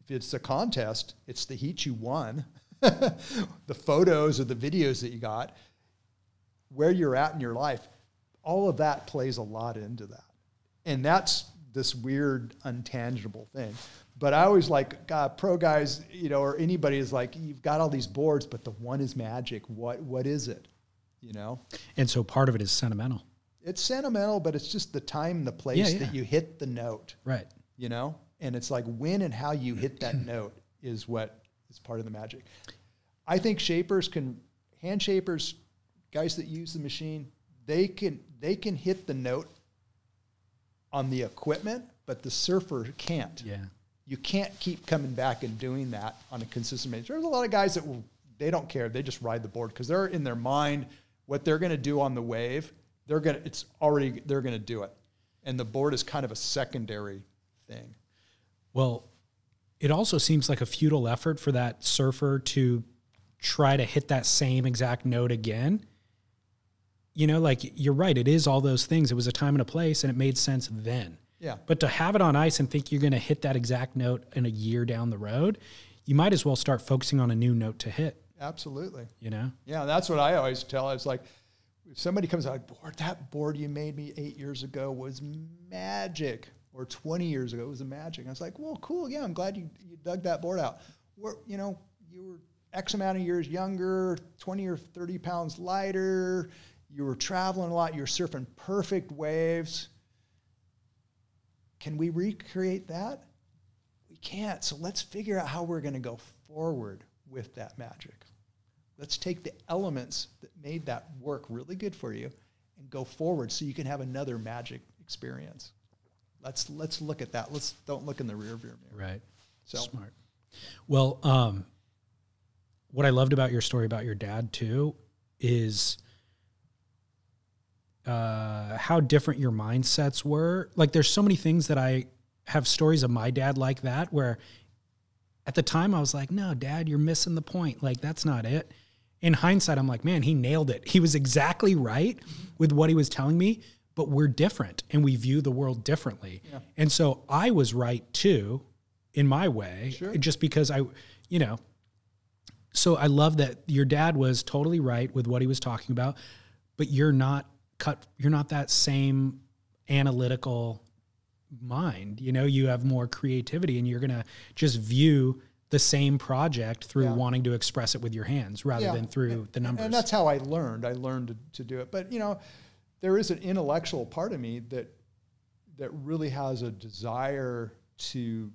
B: If it's a contest, it's the heat you won, the photos or the videos that you got, where you're at in your life. All of that plays a lot into that. And that's this weird, intangible thing. But I always like, pro guys, you know, or anybody is like, you've got all these boards, but the one is magic. What is it? You know?
A: And so part of it is sentimental.
B: It's sentimental, but it's just the time, the place that you hit the note.
A: Right.
B: You know? And it's like when and how you hit that note is what is part of the magic. I think hand shapers, guys that use the machine, they can hit the note on the equipment, but the surfer can't.
A: Yeah.
B: You can't keep coming back and doing that on a consistent basis. There's a lot of guys that they don't care. They just ride the board because they're in their mind what they're going to do on the wave. They're going to do it. And the board is kind of a secondary thing.
A: Well, it also seems like a futile effort for that surfer to try to hit that same exact note again. You know, like, you're right. It is all those things. It was a time and a place, and it made sense then.
B: Yeah.
A: But to have it on ice and think you're going to hit that exact note in a year down the road, you might as well start focusing on a new note to hit.
B: Absolutely.
A: You know?
B: Yeah, that's what I always tell. I was like, if somebody comes out, that board you made me 8 years ago was magic, or 20 years ago it was a magic. I was like, well, cool. Yeah, I'm glad you dug that board out. You know, you were X amount of years younger, 20 or 30 pounds lighter. You were traveling a lot. You were surfing perfect waves. Can we recreate that? We can't. So let's figure out how we're going to go forward with that magic. Let's take the elements that made that work really good for you and go forward so you can have another magic experience. Let's look at that. Don't look in the rearview mirror.
A: Right.
B: So
A: smart. Well, what I loved about your story about your dad too is how different your mindsets were. Like, there's so many things that I have stories of my dad like that, where at the time I was like, no, Dad, you're missing the point. Like, that's not it. In hindsight, I'm like, man, he nailed it. He was exactly right with what he was telling me, but we're different and we view the world differently. Yeah. And so I was right too, in my way, just because so I love that your dad was totally right with what he was talking about, but you're not that same analytical mind. You know, you have more creativity and you're going to just view the same project through wanting to express it with your hands rather than through the numbers. And
B: that's how I learned. I learned to do it. But, you know, there is an intellectual part of me that really has a desire to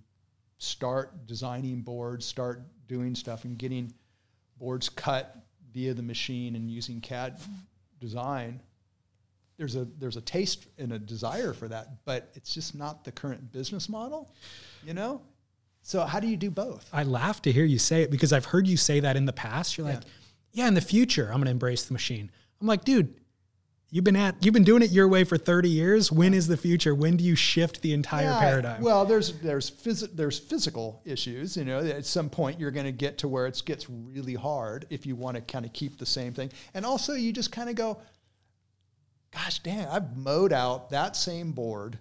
B: start designing boards, start doing stuff and getting boards cut via the machine and using CAD design, there's a taste and a desire for that, but it's just not the current business model, you know? So how do you do both?
A: I laugh to hear you say it because I've heard you say that in the past. You're like, yeah, in the future, I'm going to embrace the machine. I'm like, dude, you've been doing it your way for 30 years. When is the future? When do you shift the entire paradigm?
B: Well, there's physical issues. You know, at some point you're going to get to where it gets really hard if you want to kind of keep the same thing. And also you just kind of go, gosh, dang, I've mowed out that same board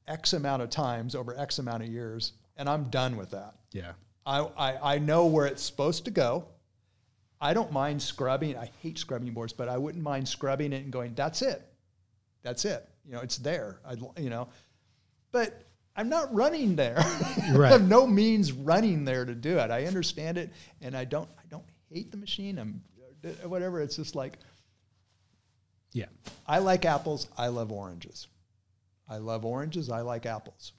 B: X amount of times over X amount of years, and I'm done with that.
A: Yeah.
B: I know where it's supposed to go. I don't mind scrubbing. I hate scrubbing boards, but I wouldn't mind scrubbing it and going, that's it. That's it. You know, it's there. But I'm not running there.
A: Right.
B: I have no means running there to do it. I understand it, and I don't hate the machine. I'm whatever. It's just like,
A: yeah.
B: I like apples. I love oranges. I love oranges. I like apples.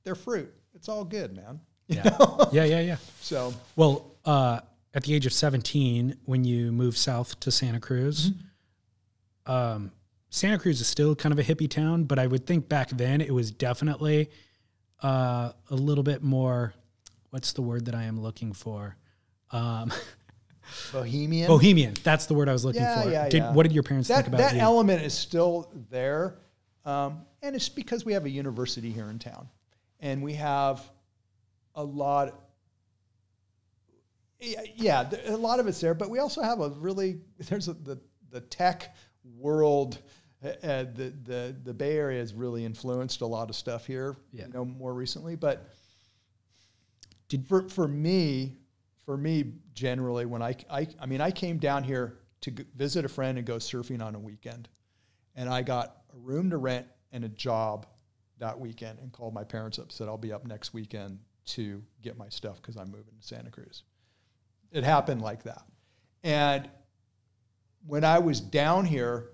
B: They're fruit. It's all good, man. You know?
A: Yeah.
B: So,
A: well, at the age of 17, when you moved south to Santa Cruz, Santa Cruz is still kind of a hippie town, but I would think back then it was definitely a little bit more, what's the word that I am looking for?
B: Bohemian.
A: Bohemian. That's the word I was looking for.
B: Yeah.
A: What did your parents think about
B: that
A: you?
B: element is still there. And it's because we have a university here in town. And we have a lot of it's there, but we also have the tech world. The Bay Area has really influenced a lot of stuff here, more recently. But for me, generally, when I came down here to visit a friend and go surfing on a weekend, and I got a room to rent and a job that weekend, and called my parents up, said I'll be up next weekend to get my stuff because I'm moving to Santa Cruz. It happened like that. And when I was down here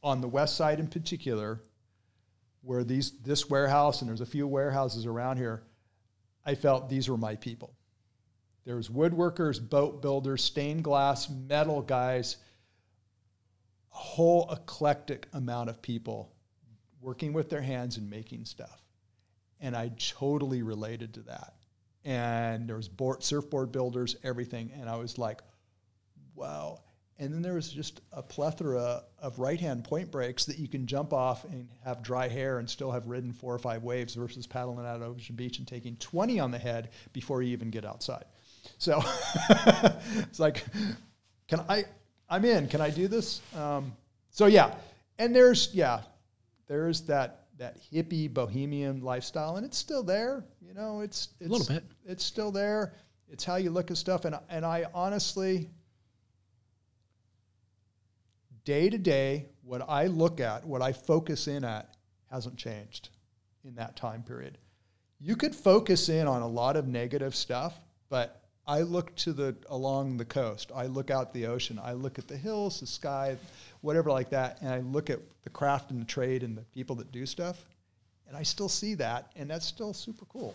B: on the west side in particular, where this warehouse, and there's a few warehouses around here, I felt these were my people. There's woodworkers, boat builders, stained glass, metal guys, a whole eclectic amount of people working with their hands and making stuff. And I totally related to that. And there was surfboard builders, everything. And I was like, wow. And then there was just a plethora of right-hand point breaks that you can jump off and have dry hair and still have ridden 4 or 5 waves versus paddling out at Ocean Beach and taking 20 on the head before you even get outside. So it's like, I'm in, can I do this? So yeah. And there's that hippie bohemian lifestyle, and it's still there. You know, it's
A: a little bit.
B: It's still there. It's how you look at stuff, and I honestly, day to day, what I look at, what I focus in at, hasn't changed in that time period. You could focus in on a lot of negative stuff, but I look along the coast. I look out the ocean. I look at the hills, the sky, whatever like that, and I look at the craft and the trade and the people that do stuff, and I still see that, and that's still super cool.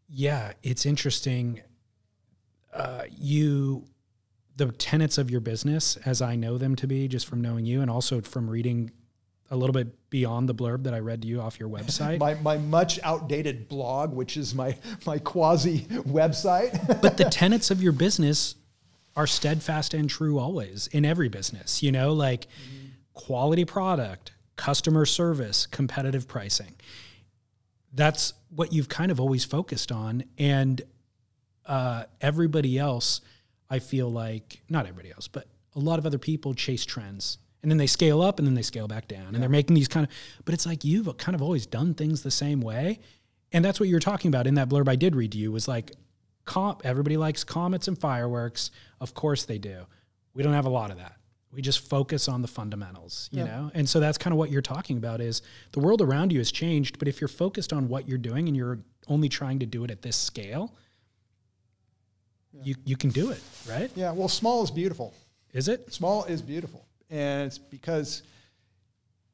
A: Yeah, it's interesting. The tenets of your business, as I know them to be, just from knowing you, and also from reading a little bit beyond the blurb that I read to you off your website.
B: my much outdated blog, which is my quasi website.
A: But the tenets of your business are steadfast and true always in every business, like quality product, customer service, competitive pricing. That's what you've kind of always focused on. And everybody else, I feel like, not everybody else, but a lot of other people chase trends. And then they scale up and then they scale back down. And they're making these but it's like you've kind of always done things the same way. And that's what you were talking about in that blurb I did read to you, was like, everybody likes comets and fireworks. Of course they do. We don't have a lot of that. We just focus on the fundamentals, you know? And so that's kind of what you're talking about, is the world around you has changed, but if you're focused on what you're doing and you're only trying to do it at this scale, you can do it, right?
B: Yeah, well, small is beautiful.
A: Is it?
B: Small is beautiful. And it's because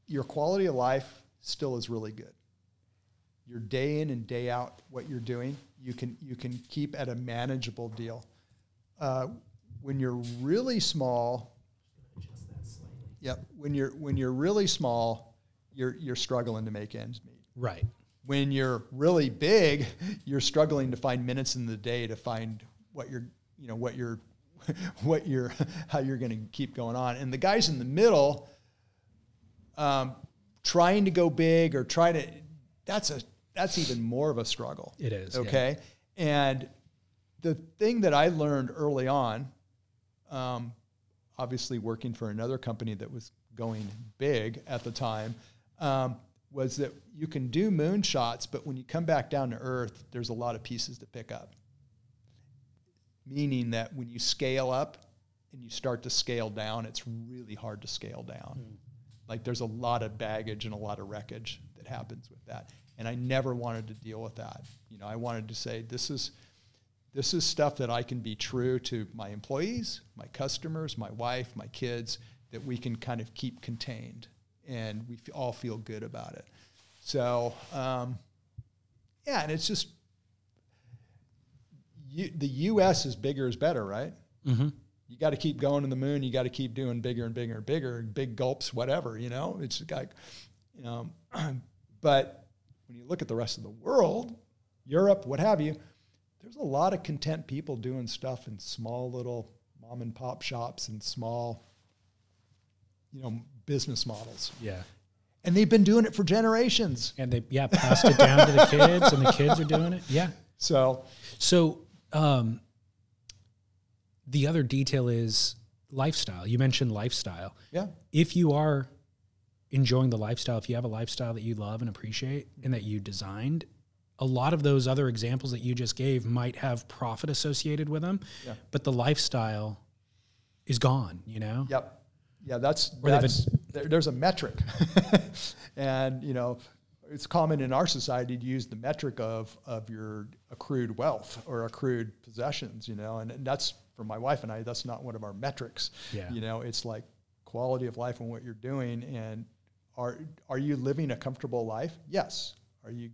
B: your quality of life still is really good. your day in and day out, what you're doing, you can keep at a manageable deal. When you're really small, yep. When you're really small, you're struggling to make ends meet.
A: Right.
B: When you're really big, you're struggling to find minutes in the day to find how you're going to keep going on. And the guys in the middle, trying to go big or that's even more of a struggle.
A: It is.
B: Okay. Yeah. And the thing that I learned early on, obviously working for another company that was going big at the time, was that you can do moonshots, but when you come back down to earth, there's a lot of pieces to pick up. Meaning that when you scale up and you start to scale down, it's really hard to scale down. Like there's a lot of baggage and a lot of wreckage that happens with that. And I never wanted to deal with that. I wanted to say, this is stuff that I can be true to my employees, my customers, my wife, my kids, that we can kind of keep contained and we all feel good about it. So, and it's just, the U.S. is bigger is better, right? Mm-hmm. You got to keep going to the moon. You got to keep doing bigger and bigger and bigger, big gulps, whatever, it's like, but when you look at the rest of the world, Europe, what have you, there's a lot of content people doing stuff in small little mom and pop shops and small, business models. Yeah. And they've been doing it for generations.
A: And they, passed it down to the kids and the kids are doing it. Yeah.
B: So,
A: the other detail is lifestyle. You mentioned lifestyle.
B: Yeah.
A: If you are enjoying the lifestyle, if you have a lifestyle that you love and appreciate and that you designed, a lot of those other examples that you just gave might have profit associated with them, but the lifestyle is gone,
B: Yep. Yeah, there's a metric. And, it's common in our society to use the metric of your accrued wealth or accrued possessions, and that's, for my wife and I, that's not one of our metrics. Yeah. It's like quality of life and what you're doing. And are you living a comfortable life? Yes. Are you,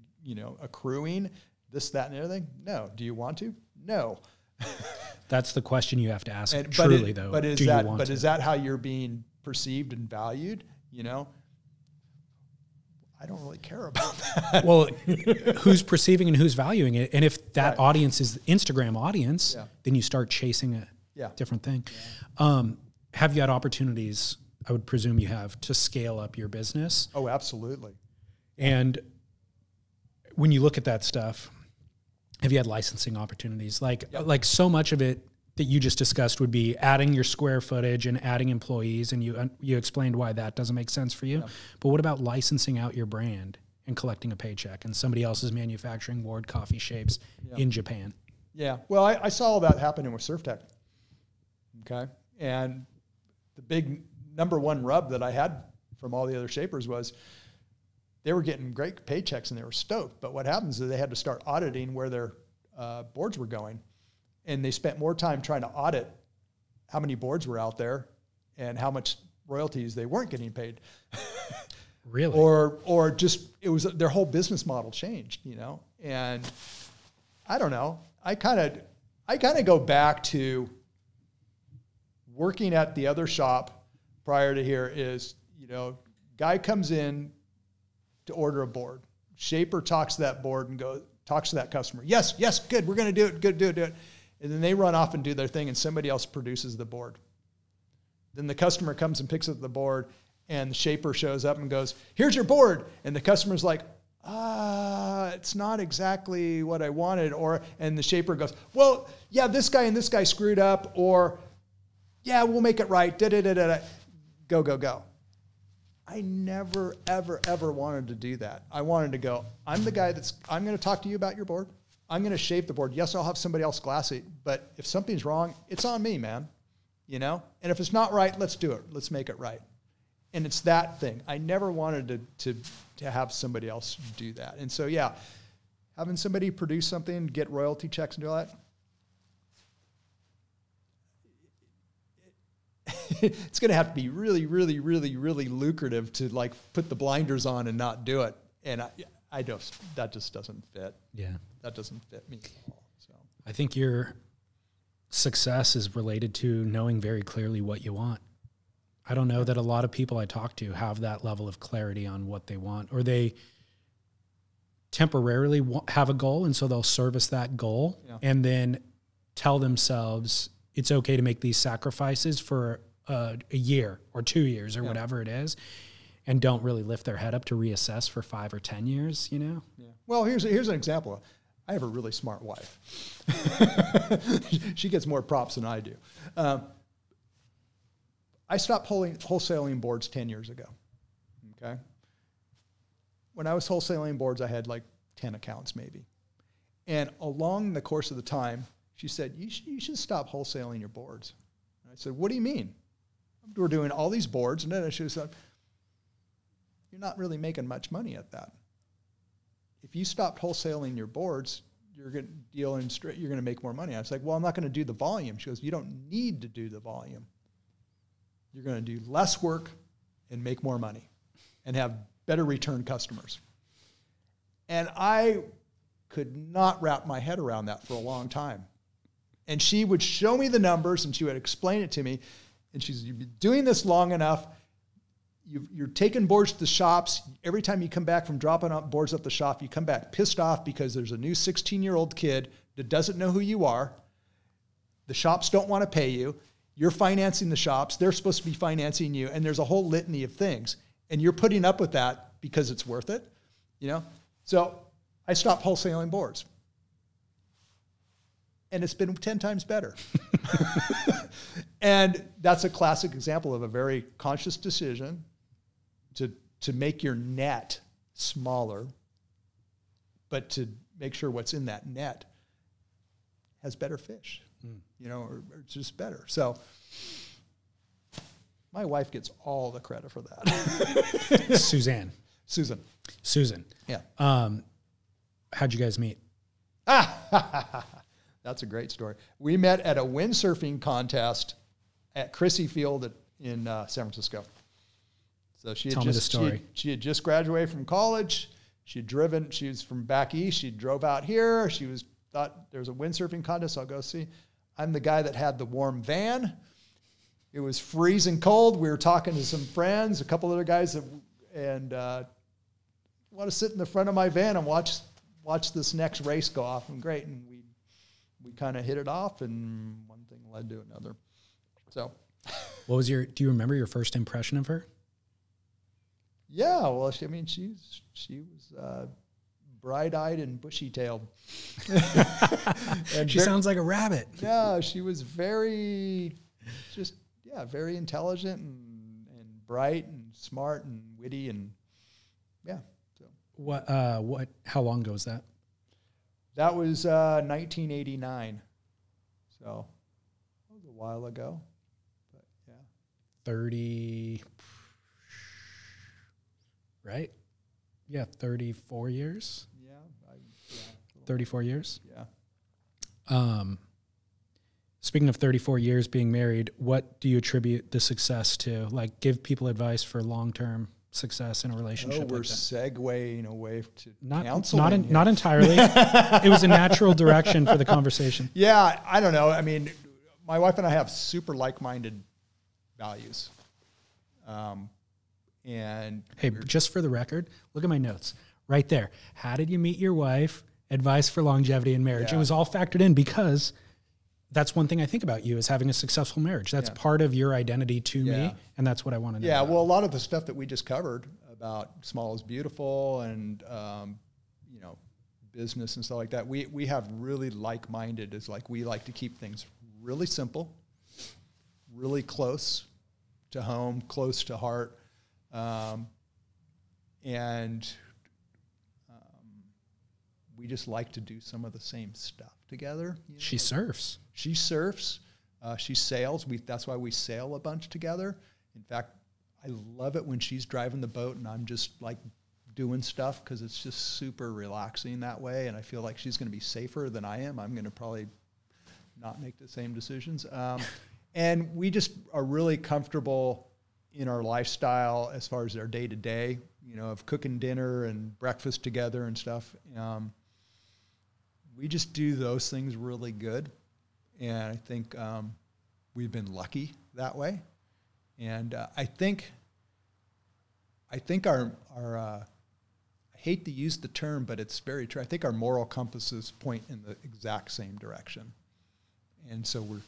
B: accruing this, that, and everything? No. Do you want to? No.
A: That's the question you have to ask. Is
B: that how you're being perceived and valued? I don't really care about that.
A: Well, who's perceiving and who's valuing it? And if that audience is the Instagram audience, then you start chasing a different thing. Yeah. Have you had opportunities, I would presume you have, to scale up your business?
B: Oh, absolutely.
A: And when you look at that stuff, have you had licensing opportunities? Like so much of it that you just discussed would be adding your square footage and adding employees, and you explained why that doesn't make sense for you. Yeah. But what about licensing out your brand and collecting a paycheck, and somebody else is manufacturing Ward Coffey shapes in Japan?
B: Yeah, well, I saw all that happening with Surf Tech. Okay, and the big number one rub that I had from all the other shapers was they were getting great paychecks and they were stoked. But what happens is they had to start auditing where their boards were going. And they spent more time trying to audit how many boards were out there and how much royalties they weren't getting paid.
A: Really?
B: Or just, it was their whole business model changed, And I don't know. I kind of go back to working at the other shop prior to here is, guy comes in to order a board. Shaper talks to that board and talks to that customer. Yes, good. We're going to do it. Good, do it. And then they run off and do their thing, and somebody else produces the board. Then the customer comes and picks up the board, and the shaper shows up and goes, here's your board. And the customer's like, it's not exactly what I wanted. And the shaper goes, well, yeah, this guy and this guy screwed up, or yeah, we'll make it right. Da-da-da-da-da. Go. I never, ever, ever wanted to do that. I wanted to go, I'm the guy I'm going to talk to you about your board. I'm going to shape the board. Yes, I'll have somebody else glass it, but if something's wrong, it's on me, man. And if it's not right, let's do it. Let's make it right. And it's that thing. I never wanted to have somebody else do that. And so, yeah, having somebody produce something, get royalty checks and do all that, it's going to have to be really, really, really, really lucrative to like put the blinders on and not do it. And that just doesn't fit.
A: Yeah.
B: That doesn't fit me at all. So
A: I think your success is related to knowing very clearly what you want. I don't know that a lot of people I talk to have that level of clarity on what they want, or they temporarily have a goal, and so they'll service that goal and then tell themselves it's okay to make these sacrifices for a year or 2 years or whatever it is, and don't really lift their head up to reassess for 5 or 10 years, you know?
B: Yeah. Well, here's an example. I have a really smart wife. She gets more props than I do. I stopped wholesaling boards 10 years ago. Okay. When I was wholesaling boards, I had like 10 accounts maybe. And along the course of the time, she said, you should stop wholesaling your boards. And I said, what do you mean? We're doing all these boards. And then she said, you're not really making much money at that. If you stopped wholesaling your boards, you're going to deal in straight, you're going to make more money. I was like, well, I'm not going to do the volume. She goes, you don't need to do the volume. You're going to do less work and make more money and have better return customers. And I could not wrap my head around that for a long time. And she would show me the numbers and she would explain it to me. And she's, you've been doing this long enough. You're taking boards to the shops. Every time you come back from dropping up boards at the shop, you come back pissed off because there's a new 16-year-old kid that doesn't know who you are. The shops don't want to pay you. You're financing the shops. They're supposed to be financing you. And there's a whole litany of things. And you're putting up with that because it's worth it, you know? So I stopped wholesaling boards. And it's been 10 times better. And that's a classic example of a very conscious decision to make your net smaller, but to make sure what's in that net has better fish, you know, or just better. So my wife gets all the credit for that.
A: Susan.
B: Yeah.
A: How'd you guys meet?
B: That's a great story. We met at a windsurfing contest at Crissy Field in San Francisco. So she had just graduated from college. She was from back east. She drove out here. Thought there's a windsurfing contest. I'll go see. I'm the guy that had the warm van. It was freezing cold. We were talking to some friends, a couple other guys, and want to sit in the front of my van and watch this next race go off. And great. And we kind of hit it off, and one thing led to another. So,
A: do you remember your first impression of her?
B: Yeah, well, she was bright-eyed and bushy-tailed.
A: She sounds like a rabbit.
B: Yeah, she was very intelligent and bright and smart and witty and yeah. So
A: how long ago was that?
B: That was 1989. So that was a while ago. But yeah.
A: 30, right? Yeah, 34 years.
B: Yeah.
A: 34 years.
B: Yeah.
A: Speaking of 34 years being married, what do you attribute the success to? Like, give people advice for long-term success in a relationship.
B: We're
A: like that.
B: segueing away to
A: not
B: counseling.
A: Not entirely. It was a natural direction for the conversation.
B: Yeah, I don't know. I mean, my wife and I have super like-minded values. And
A: hey, just for the record, look at my notes right there. How did you meet your wife? Advice for longevity in marriage.
B: Yeah.
A: It was all factored in because that's one thing I think about you is having a successful marriage. That's part of your identity to me, and that's what I want to know.
B: Yeah,
A: about.
B: well, a lot of the stuff that we just covered about small is beautiful and, business and stuff like that, we have really like-minded. It's like we like to keep things really simple, really close to home, close to heart, and we just like to do some of the same stuff together.
A: She surfs.
B: She surfs. She sails. That's why we sail a bunch together. In fact, I love it when she's driving the boat and I'm just like doing stuff because it's just super relaxing that way. And I feel like she's going to be safer than I am. I'm going to probably not make the same decisions. And we just are really comfortable in our lifestyle as far as our day to day, you know, of cooking dinner and breakfast together and stuff. We just do those things really good. And I think we've been lucky that way. And I think our I hate to use the term, but it's very true. I think our moral compasses point in the exact same direction. And so we're,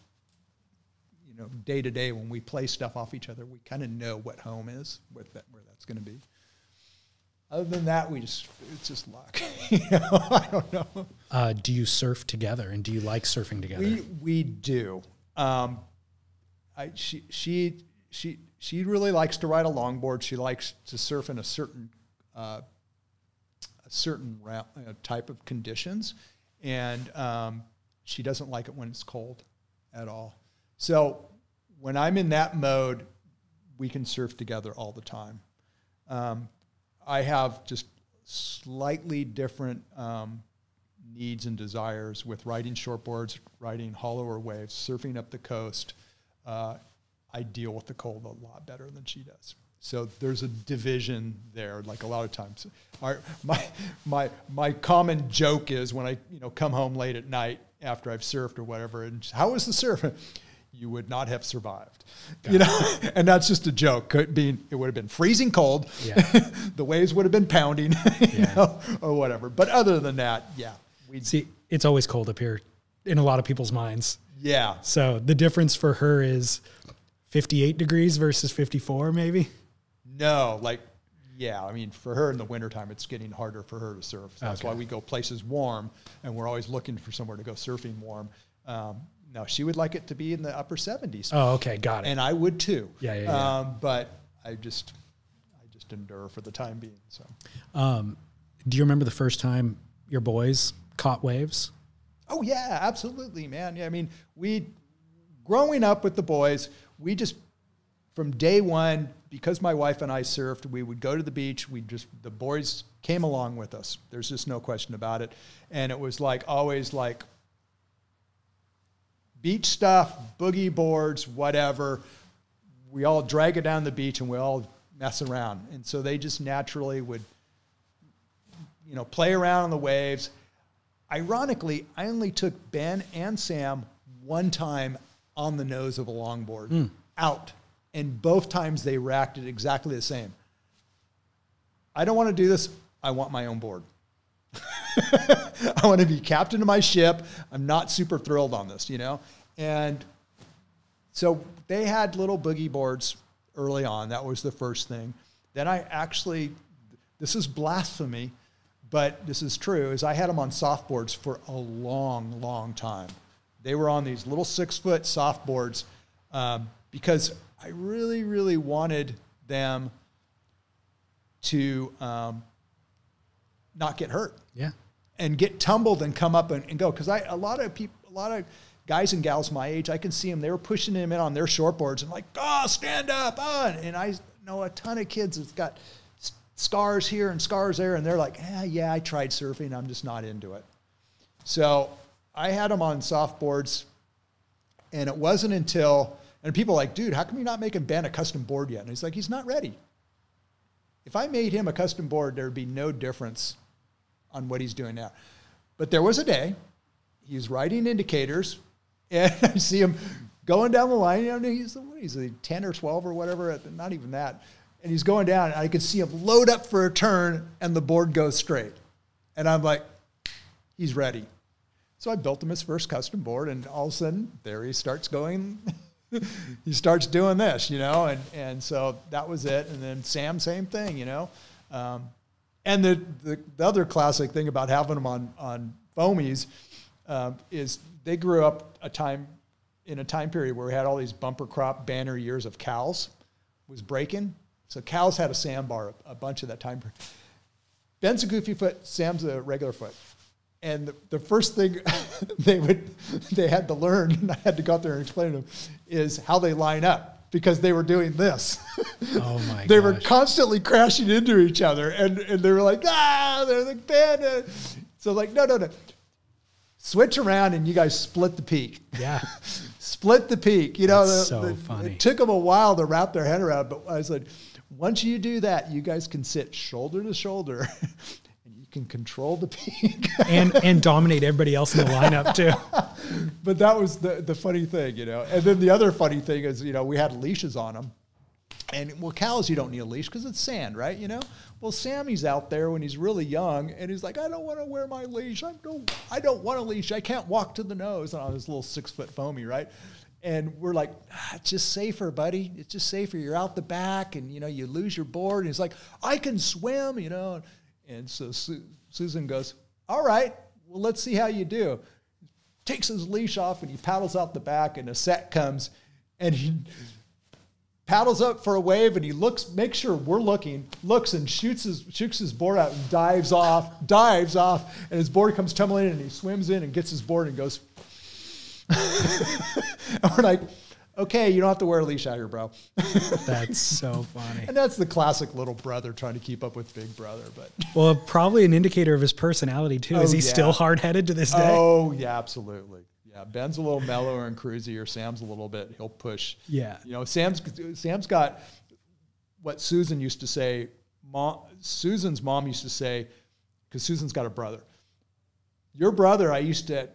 B: you know, day to day when we play stuff off each other, we kind of know what home is, where that's going to be. Other than that, it's just luck. You know, I don't know.
A: Do you surf together, and do you like surfing together?
B: We do. She really likes to ride a longboard. She likes to surf in a certain type of conditions, and she doesn't like it when it's cold at all. So when I'm in that mode, we can surf together all the time. I have just slightly different needs and desires with riding shortboards, riding hollower waves, surfing up the coast. I deal with the cold a lot better than she does. So there's a division there. Like a lot of times, my common joke is when I come home late at night after I've surfed or whatever, and how was the surf? You would not have survived, and that's just a joke. It would have been freezing cold. Yeah. The waves would have been pounding, or whatever. But other than that, yeah.
A: See, it's always cold up here in a lot of people's minds.
B: Yeah.
A: So the difference for her is 58 degrees versus 54, maybe?
B: No, I mean, for her in the wintertime, it's getting harder for her to surf. So that's why we go places warm, and we're always looking for somewhere to go surfing warm. No, she would like it to be in the upper 70s.
A: Oh, okay, got it.
B: And I would too.
A: Yeah.
B: But I just endure for the time being. So,
A: do you remember the first time your boys caught waves?
B: Oh yeah, absolutely, man. Yeah, I mean, growing up with the boys, we just from day one, because my wife and I surfed, we would go to the beach. The boys came along with us. There's just no question about it. And it was always beach stuff, boogie boards, whatever. We all drag it down the beach and we all mess around. And so they just naturally would, play around on the waves. Ironically, I only took Ben and Sam one time on the nose of a longboard out. And both times they reacted exactly the same. I don't want to do this. I want my own board. I want to be captain of my ship. I'm not super thrilled on this, And so they had little boogie boards early on. That was the first thing. Then this is blasphemy, but this is true, is I had them on softboards for a long, long time. They were on these little 6-foot softboards because I really, really wanted them to not get hurt.
A: Yeah.
B: And get tumbled and come up and go. Because a lot of guys and gals my age, I can see them, they were pushing them in on their shortboards and stand up. And I know a ton of kids that's got scars here and scars there. And they're like, yeah, I tried surfing. I'm just not into it. So I had them on softboards. And it wasn't until, and people are like, dude, how come you're not making Ben a custom board yet? And he's like, he's not ready. If I made him a custom board, there'd be no difference on what he's doing now. But there was a day, he's riding indicators, and I see him going down the line. He's 10 or 12 or whatever, not even that. And he's going down, and I could see him load up for a turn, and the board goes straight. And I'm like, he's ready. So I built him his first custom board, and all of a sudden, there he starts going. He starts doing this, and so that was it. And then Sam, same thing, And the other classic thing about having them on foamies is they grew up in a time period where we had all these bumper crop banner years of cows was breaking. So cows had a sandbar a bunch of that time period. Ben's a goofy foot, Sam's a regular foot. And the first thing they had to learn, and I had to go out there and explain to them, is how they line up, because they were doing this.
A: Oh my
B: They were constantly crashing into each other, and they were like, they're like, Ben. So no. Switch around and you guys split the peak.
A: Yeah.
B: split the peak. You know,
A: That's so funny.
B: It took them a while to wrap their head around, but I said, once you do that, you guys can sit shoulder to shoulder and you can control the peak.
A: and dominate everybody else in the lineup too.
B: But that was the funny thing, you know. And then the other funny thing is, you know, we had leashes on them. And, well, cows, you don't need a leash because it's sand, right, you know? Well, Sammy's out there when he's really young, and he's like, I don't want to wear my leash. I don't want a leash. I can't walk to the nose. And on his little 6-foot foamy, right? And we're like, it's just safer, buddy. It's just safer. You're out the back, and, you know, you lose your board. And he's like, I can swim, you know. And so Susan goes, all right, well, let's see how you do. Takes his leash off, and he paddles out the back, and a set comes, and he paddles up for a wave, and he looks, makes sure we're looking, looks and shoots his board out and dives off, and his board comes tumbling in, and he swims in and gets his board and goes. And we're like, okay, you don't have to wear a leash out here, bro.
A: That's so funny.
B: And that's the classic little brother trying to keep up with big brother. But
A: well, probably an indicator of his personality too. Is he still hard-headed to this day?
B: Oh, yeah, absolutely. Yeah, Ben's a little mellower and cruisy, or Sam's a little bit, he'll push.
A: Yeah.
B: You know, Sam's got what Susan used to say, Susan's mom used to say, because Susan's got a brother. Your brother, I used to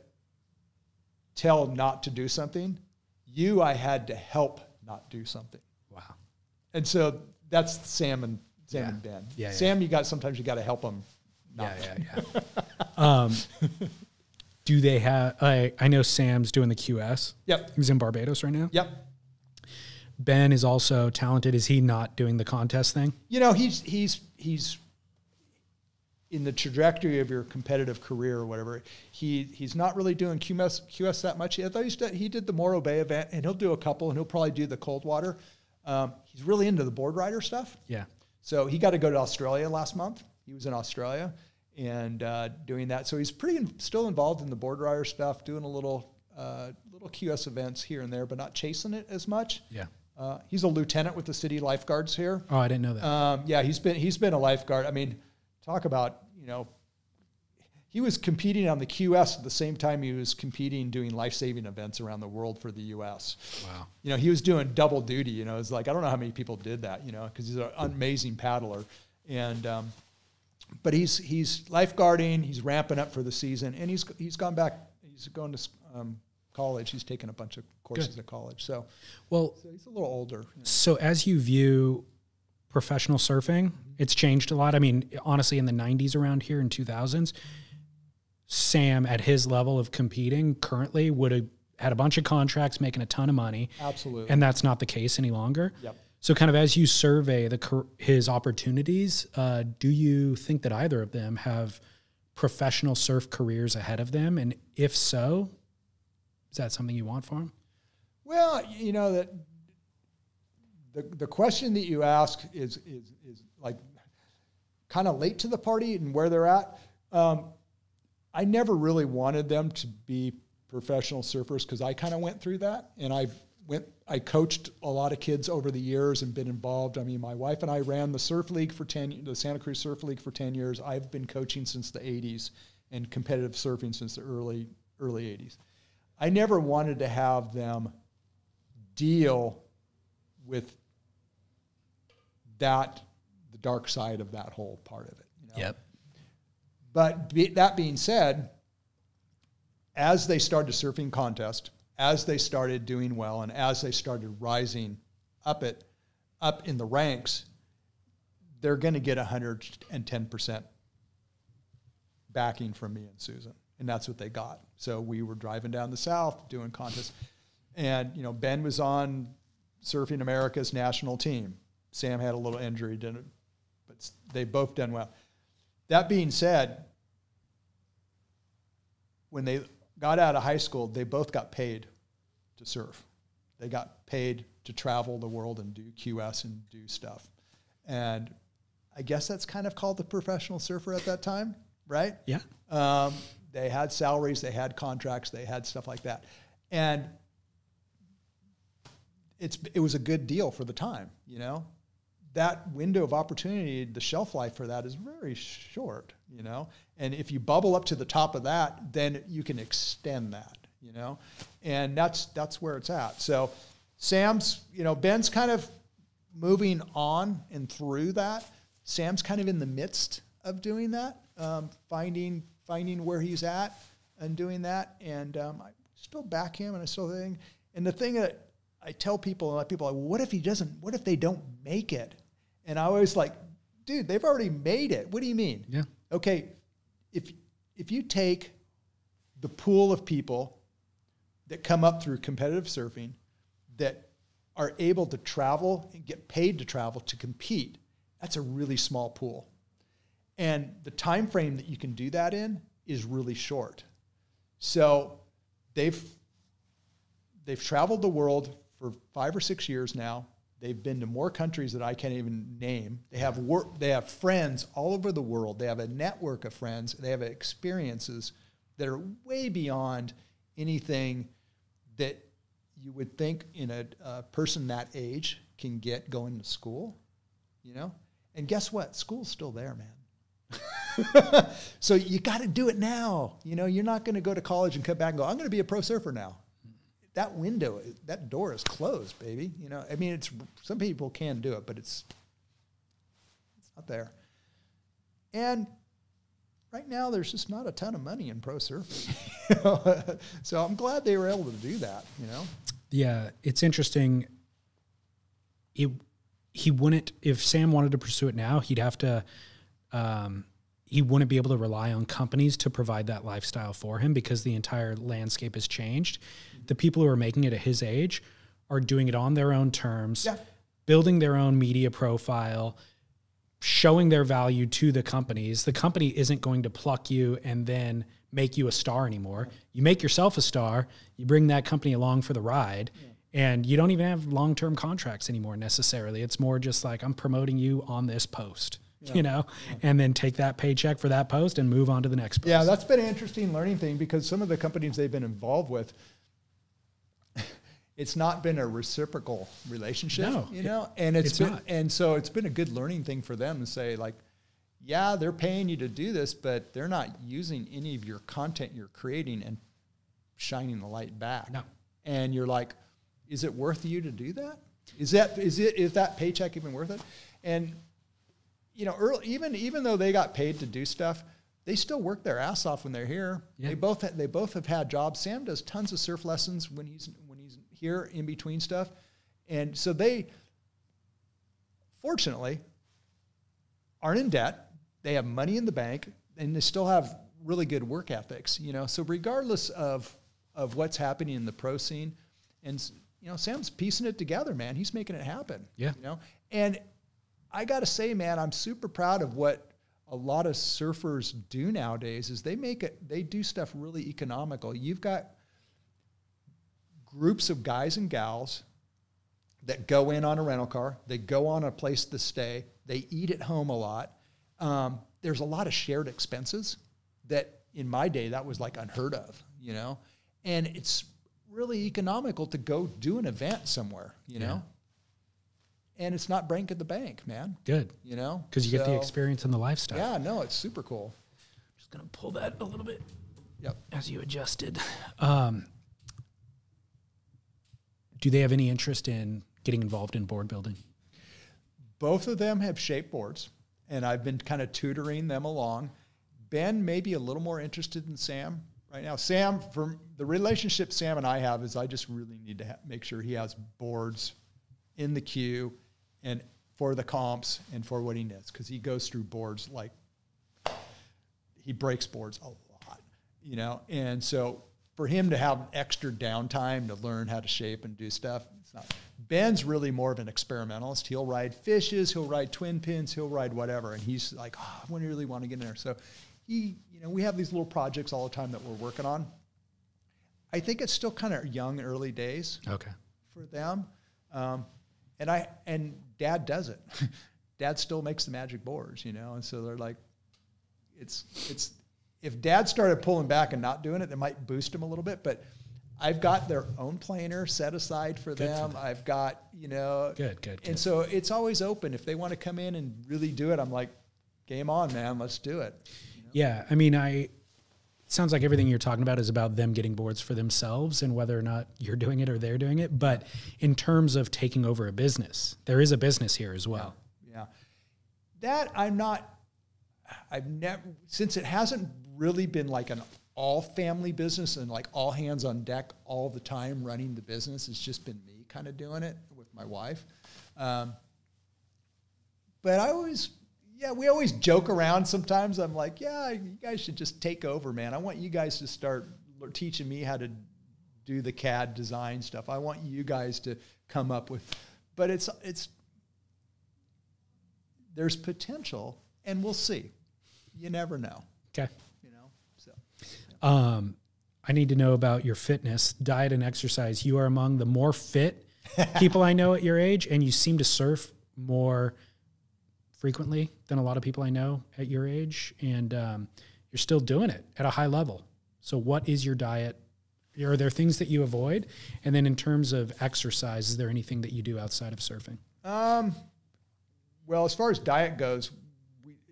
B: tell not to do something. You, I had to help not do something. Wow. And so that's Sam and Ben.
A: Yeah,
B: Sam, sometimes you got to help them.
A: Yeah. Do they have, I know Sam's doing the QS.
B: Yep.
A: He's in Barbados right now.
B: Yep.
A: Ben is also talented. Is he not doing the contest thing?
B: You know, he's in the trajectory of your competitive career or whatever. He's not really doing QS that much. I thought he did the Morro Bay event, and he'll do a couple, and he'll probably do the Coldwater. He's really into the board rider stuff.
A: Yeah. So
B: he got to go to Australia last month. He was in Australia and doing that. So he's still involved in the board rider stuff, doing a little QS events here and there, but not chasing it as much.
A: Yeah.
B: He's a lieutenant with the city lifeguards here.
A: Oh, I didn't know that.
B: Yeah, he's been a lifeguard. I mean, talk about, you know, he was competing on the QS at the same time he was competing doing life-saving events around the world for the U.S.
A: Wow. You
B: know, he was doing double duty. You know, it's like, I don't know how many people did that, you know, because he's an amazing paddler. And but he's lifeguarding. He's ramping up for the season, and he's gone back. He's going to college. He's taken a bunch of courses at college. So he's a little older. You know.
A: So as you view professional surfing, it's changed a lot. I mean, honestly, in the 90s around here in 2000s, Sam at his level of competing currently would have had a bunch of contracts, making a ton of money.
B: Absolutely.
A: And that's not the case any longer.
B: Yep.
A: So kind of as you survey his opportunities, do you think that either of them have professional surf careers ahead of them? And if so, is that something you want for him? Well,
B: you know, that the question that you ask is like kind of late to the party and where they're at. I never really wanted them to be professional surfers because I kind of went through that, and I coached a lot of kids over the years and been involved. I mean, my wife and I ran the surf league the Santa Cruz Surf League for 10 years. I've been coaching since the 80s and competitive surfing since the early 80s. I never wanted to have them deal with the dark side of that whole part of it. You know?
A: Yep.
B: But that being said, as they started surfing contest, as they started doing well, and as they started rising up in the ranks, they're going to get 110% backing from me and Susan, and that's what they got. So we were driving down the south doing contests, and you know, Ben was on Surfing America's national team. Sam had a little injury, but they both done well. That being said, when they got out of high school, they both got paid to surf. They got paid to travel the world and do QS and do stuff. And I guess that's kind of called the professional surfer at that time, right?
A: Yeah.
B: They had salaries, they had contracts, they had stuff like that. And it was a good deal for the time, you know? That window of opportunity, the shelf life for that is very short, you know? And if you bubble up to the top of that, then you can extend that, you know, and that's where it's at. So Sam's, you know, Ben's kind of moving on and through that. Sam's kind of in the midst of doing that, finding where he's at and doing that. And I still back him, and I still think. And the thing that I tell people, a lot of people are like, what if they don't make it? And I always like, dude, they've already made it. What do you mean?
A: Yeah.
B: Okay, if you take the pool of people that come up through competitive surfing that are able to travel and get paid to travel to compete, that's a really small pool. And the time frame that you can do that in is really short. So they've traveled the world for 5 or 6 years now. They've been to more countries that I can't even name. They have they have friends all over the world. They have a network of friends. They have experiences that are way beyond anything that you would think in a person that age can get going to school, you know? And guess what? School's still there, man. So you got to do it now. You know, you're not going to go to college and come back and go, I'm going to be a pro surfer now. That window, that door is closed, baby. You know, I mean, some people can do it, but it's not there. And right now, there's just not a ton of money in pro surfing. You know? So I'm glad they were able to do that, you know?
A: Yeah, it's interesting. He wouldn't, if Sam wanted to pursue it now, he'd have to, he wouldn't be able to rely on companies to provide that lifestyle for him because the entire landscape has changed. The people who are making it at his age are doing it on their own terms, building their own media profile, showing their value to the companies. The company isn't going to pluck you and then make you a star anymore. You make yourself a star, you bring that company along for the ride, and you don't even have long-term contracts anymore necessarily. It's more just like, I'm promoting you on this post. You know, and then take that paycheck for that post and move on to the next post.
B: Yeah, that's been an interesting learning thing because some of the companies they've been involved with, it's not been a reciprocal relationship, you know, and it's been, and so it's been a good learning thing for them to say like, yeah, they're paying you to do this, but they're not using any of your content you're creating and shining the light back.
A: No.
B: And you're like, is it worth you to do that? Is that paycheck even worth it? And you know, even though they got paid to do stuff, they still work their ass off when they're here. Yeah. They both have had jobs. Sam does tons of surf lessons when he's here in between stuff, and so they, fortunately, aren't in debt. They have money in the bank, and they still have really good work ethics. You know, so regardless of what's happening in the pro scene, and you know, Sam's piecing it together, man. He's making it happen.
A: Yeah,
B: you know, and I got to say, man, I'm super proud of what a lot of surfers do nowadays is they do stuff really economical. You've got groups of guys and gals that go in on a rental car. They go on a place to stay. They eat at home a lot. There's a lot of shared expenses that in my day, that was like unheard of, you know, and it's really economical to go do an event somewhere, you know. And it's not breaking the bank, man.
A: Good.
B: You know?
A: Because you get the experience and the lifestyle.
B: Yeah, no, it's super cool.
A: I'm just going to pull that a little bit.
B: Yep.
A: As you adjusted. Do they have any interest in getting involved in board building?
B: Both of them have shape boards, and I've been kind of tutoring them along. Ben may be a little more interested than Sam right now. Sam, from the relationship Sam and I have is I just really need to make sure he has boards in the queue and for the comps and for what he knits, because he goes through boards like he breaks boards a lot, you know. And so for him to have extra downtime to learn how to shape and do stuff, it's not. Ben's really more of an experimentalist. He'll ride fishes, he'll ride twin pins, he'll ride whatever, and he's like, oh, I really want to get in there. So he, you know, we have these little projects all the time that we're working on. I think it's still kind of young, early days.
A: Okay.
B: For them. And Dad does it. Dad still makes the magic boards, you know, and so they're like, it's if Dad started pulling back and not doing it, it might boost him a little bit. But I've got their own planer set aside for them. I've got, you know, good. And so it's always open. If they want to come in and really do it, I'm like, game on, man, let's do it. You know?
A: Yeah, I mean, sounds like everything you're talking about is about them getting boards for themselves and whether or not you're doing it or they're doing it. But in terms of taking over a business, there is a business here as well.
B: Yeah. That I've never, since it hasn't really been like an all family business and like all hands on deck all the time running the business. It's just been me kind of doing it with my wife. But we always joke around sometimes. I'm like, yeah, you guys should just take over, man. I want you guys to start teaching me how to do the CAD design stuff. I want you guys to come up with, but there's potential and we'll see. You never know.
A: Okay.
B: So.
A: I need to know about your fitness, diet, and exercise. You are among the more fit people I know at your age, and you seem to surf more frequently than a lot of people I know at your age, and you're still doing it at a high level. So what is your diet? Are there things that you avoid? And then in terms of exercise, is there anything that you do outside of surfing?
B: Well, as far as diet goes,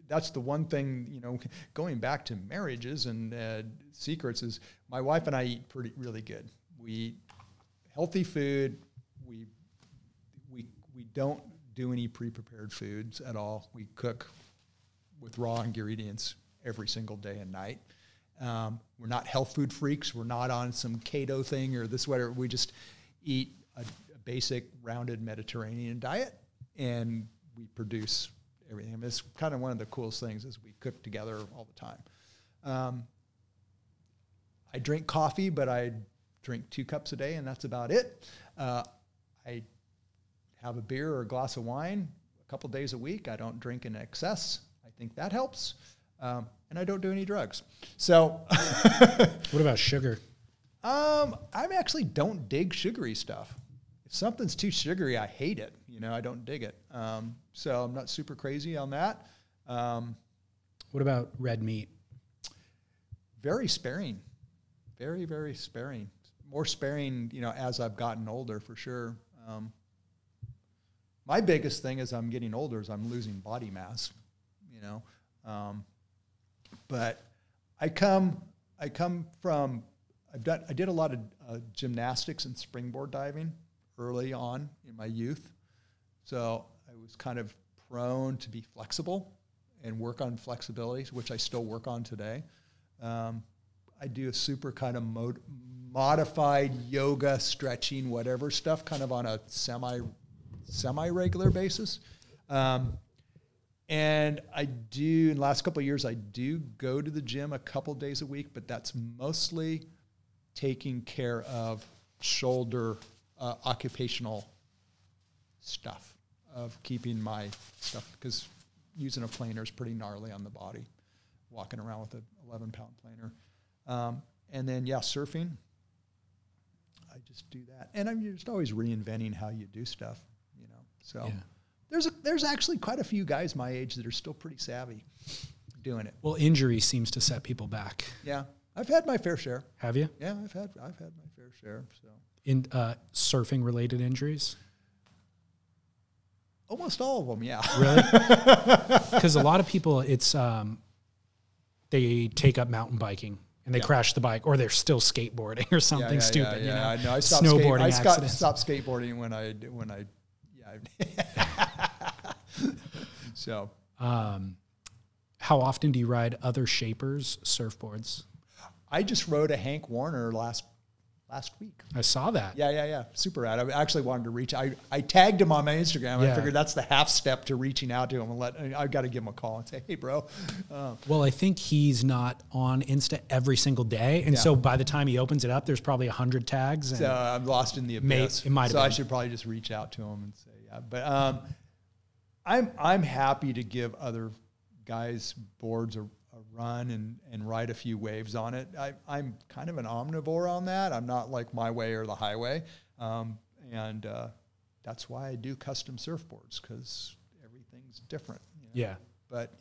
B: that's the one thing, going back to marriages and secrets is my wife and I eat really good. We eat healthy food. We don't do any pre-prepared foods at all. We cook with raw ingredients every single day and night. We're not health food freaks. We're not on some keto thing or this, whatever. We just eat a basic rounded Mediterranean diet, and we produce everything. I mean, it's kind of one of the coolest things is we cook together all the time. I drink coffee, but I drink 2 cups a day, and that's about it. I have a beer or a glass of wine a couple days a week. I don't drink in excess. I think that helps. And I don't do any drugs. So
A: what about sugar?
B: I actually don't dig sugary stuff. If something's too sugary, I hate it. I don't dig it. So I'm not super crazy on that.
A: What about red meat?
B: Very sparing. Very, very sparing. More sparing, as I've gotten older, for sure. My biggest thing as I'm getting older is I'm losing body mass, but I did a lot of gymnastics and springboard diving early on in my youth. So I was kind of prone to be flexible and work on flexibility, which I still work on today. I do a super kind of modified yoga, stretching, whatever stuff, kind of on a semi-regular basis. And I do, in the last couple of years, I do go to the gym a couple days a week, but that's mostly taking care of shoulder occupational stuff, of keeping my stuff, because using a planer is pretty gnarly on the body, walking around with an 11-pound planer. And then, surfing. I just do that. And I'm just always reinventing how you do stuff, So there's actually quite a few guys my age that are still pretty savvy doing it.
A: Well, injury seems to set people back.
B: Yeah. I've had my fair share.
A: Have you?
B: Yeah, I've had my fair share. So
A: in surfing related injuries?
B: Almost all of them, yeah.
A: Really? Because a lot of people, it's they take up mountain biking and they crash the bike, or they're still skateboarding or something stupid.
B: I know. I stopped
A: snowboarding.
B: I stopped skateboarding when I. So.
A: How often do you ride other shapers' surfboards?
B: I just rode a Hank Warner last week.
A: I saw that.
B: Yeah. Super rad. I actually wanted to reach. I tagged him on my Instagram. I figured that's the half step to reaching out to him, and I've got to give him a call and say, hey, bro.
A: Well, I think he's not on Insta every single day, and so by the time he opens it up, there's probably 100 tags. And
B: so I'm lost in the abyss.
A: It might have
B: so
A: been.
B: I should probably just reach out to him and say, But I'm happy to give other guys boards a run and ride a few waves on it. I'm kind of an omnivore on that. I'm not like my way or the highway. And that's why I do custom surfboards, because everything's different.
A: Yeah.
B: But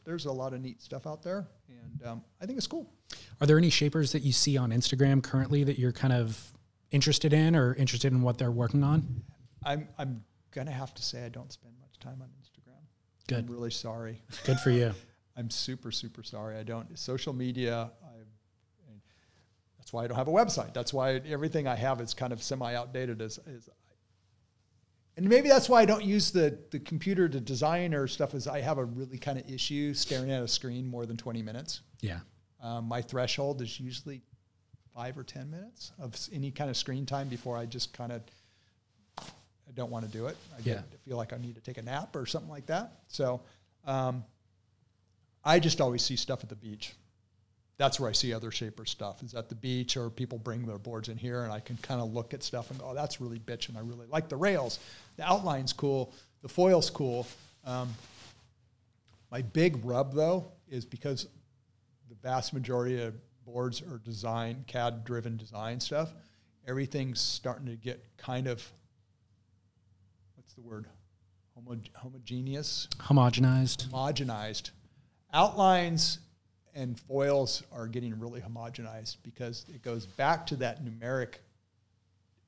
B: there's a lot of neat stuff out there, and I think it's cool.
A: Are there any shapers that you see on Instagram currently that you're kind of interested in, or interested in what they're working on?
B: I'm going to have to say I don't spend much time on Instagram.
A: Good.
B: I'm really sorry.
A: Good for you.
B: I'm super, super sorry. I don't. Social media, That's why I don't have a website. That's why everything I have is kind of semi-outdated. And maybe that's why I don't use the computer to design or stuff, is I have a really kind of issue staring at a screen more than 20 minutes.
A: Yeah.
B: My threshold is usually 5 or 10 minutes of any kind of screen time before I just kind of, I don't want to do it. I feel like I need to take a nap or something like that. So I just always see stuff at the beach. That's where I see other shapers stuff, is at the beach, or people bring their boards in here, and I can kind of look at stuff and go, oh, that's really bitchin'. I really like the rails. The outline's cool. The foil's cool. My big rub, though, is because the vast majority of boards are design, CAD-driven design stuff, everything's starting to get kind of, what's the word? Homogeneous? Homogenized. Outlines and foils are getting really homogenized because it goes back to that numeric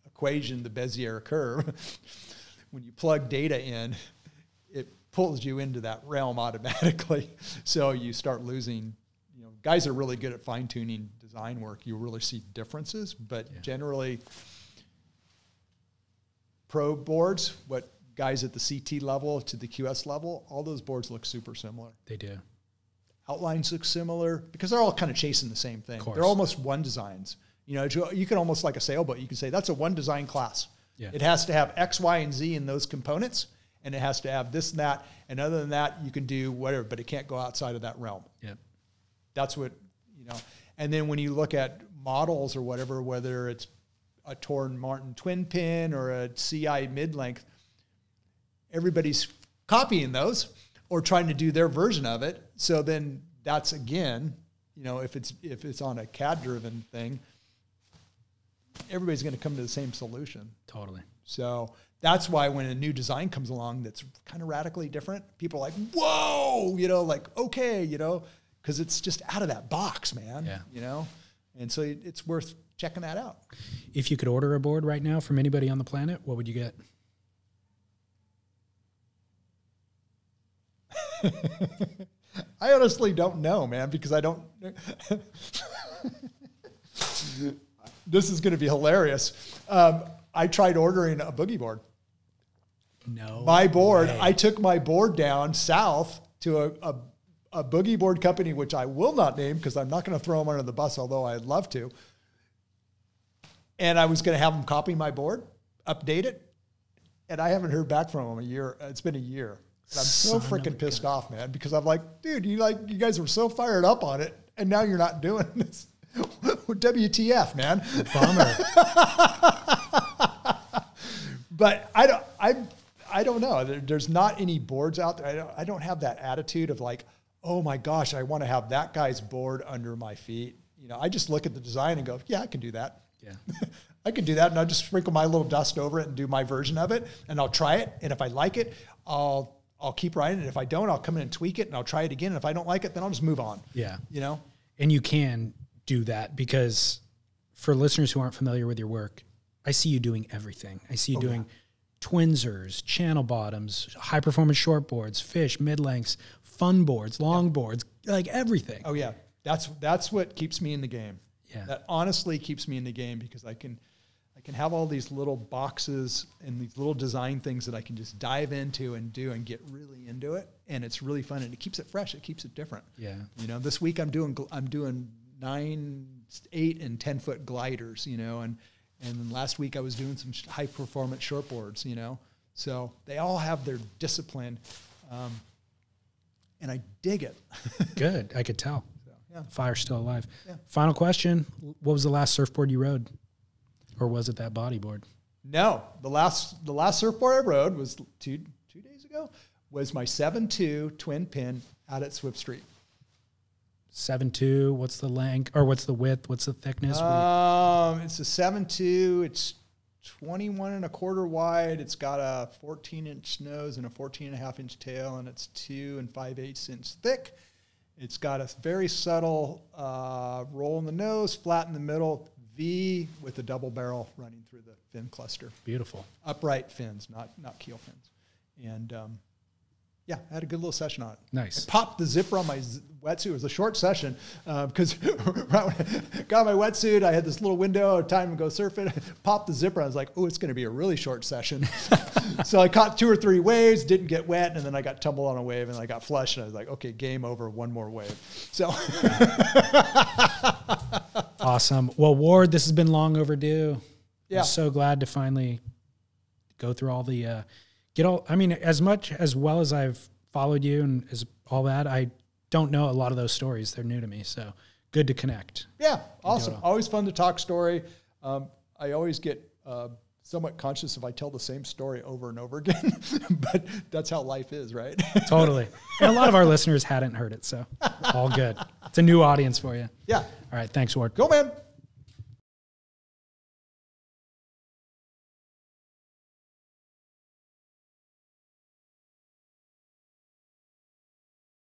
B: equation, the Bezier curve. When you plug data in, it pulls you into that realm automatically. So you start losing, guys are really good at fine-tuning design work. You really see differences, but generally pro boards, what guys at the CT level to the QS level, all those boards look super similar.
A: They do.
B: Outlines look similar because they're all kind of chasing the same thing. They're almost one designs. You can almost, like a sailboat, you can say that's a one design class. Yeah. It has to have X, Y, and Z in those components, and it has to have this and that. And other than that, you can do whatever, but it can't go outside of that realm.
A: Yeah.
B: That's what, And then when you look at models or whatever, whether it's a Torn Martin twin pin or a CI mid-length, everybody's copying those or trying to do their version of it. So then that's, again, if it's on a CAD-driven thing, everybody's going to come to the same solution.
A: Totally.
B: So that's why when a new design comes along that's kind of radically different, people are like, whoa, okay, because it's just out of that box, man.
A: Yeah.
B: And so it's worth checking that out.
A: If you could order a board right now from anybody on the planet, what would you get?
B: I honestly don't know, man, because I don't. This is going to be hilarious. I tried ordering a boogie board.
A: No.
B: My board,
A: way.
B: I took my board down south to a boogie board company, which I will not name because I'm not going to throw them under the bus, although I'd love to. And I was going to have them copy my board, update it, and I haven't heard back from them a year. It's been a year. And I'm so freaking pissed off, man, because I'm like, dude, you guys were so fired up on it, and now you're not doing this. WTF, man.
A: Bummer.
B: But I don't know. There's not any boards out there. I don't have that attitude of like, oh my gosh, I want to have that guy's board under my feet. I just look at the design and go, yeah, I can do that.
A: Yeah.
B: I can do that, and I'll just sprinkle my little dust over it and do my version of it, and I'll try it, and if I like it, I'll keep riding it. If I don't, I'll come in and tweak it, and I'll try it again. And if I don't like it, then I'll just move on.
A: Yeah.
B: And
A: you can do that because for listeners who aren't familiar with your work, I see you doing everything. I see you doing twinsers, channel bottoms, high-performance shortboards, fish, mid-lengths, fun boards, long boards, like everything.
B: Oh, yeah. That's what keeps me in the game.
A: Yeah.
B: That honestly keeps me in the game because I can have all these little boxes and these little design things that I can just dive into and do and get really into it, and it's really fun, and it keeps it fresh. It keeps it different.
A: Yeah.
B: This week I'm doing 9, 8, and 10-foot gliders. And then last week I was doing some high performance shortboards. So they all have their discipline, and I dig it.
A: Good, I could tell.
B: Yeah.
A: Fire's still alive.
B: Yeah.
A: Final question. What was the last surfboard you rode? Or was it that bodyboard?
B: No. The last surfboard I rode was two days ago, was my 7.2 twin pin out at Swift Street.
A: 7.2, what's the length, or what's the width, what's the thickness?
B: It's a 7.2, it's 21 1/4 wide, it's got a 14-inch nose and a 14.5-inch tail, and it's 2 5/8 inch thick. It's got a very subtle roll in the nose, flat in the middle, V with a double barrel running through the fin cluster.
A: Beautiful.
B: Upright fins, not keel fins. And Yeah, I had a good little session on it.
A: Nice.
B: I popped the zipper on my wetsuit. It was a short session because right when I got my wetsuit, I had this little window of time to go surfing. I popped the zipper. I was like, oh, it's going to be a really short session. So I caught 2 or 3 waves, didn't get wet, and then I got tumbled on a wave, and I got flushed, and I was like, okay, game over, one more wave. So
A: awesome. Well, Ward, this has been long overdue.
B: Yeah.
A: I'm so glad to finally go through all the as well as I've followed you and as all that, I don't know a lot of those stories. They're new to me. So good to connect.
B: Yeah. Awesome. Always fun to talk story. I always get somewhat conscious if I tell the same story over and over again, but that's how life is, right?
A: Totally. And a lot of our listeners hadn't heard it. So all good. It's a new audience for you.
B: Yeah.
A: All right. Thanks, Ward.
B: Go, man.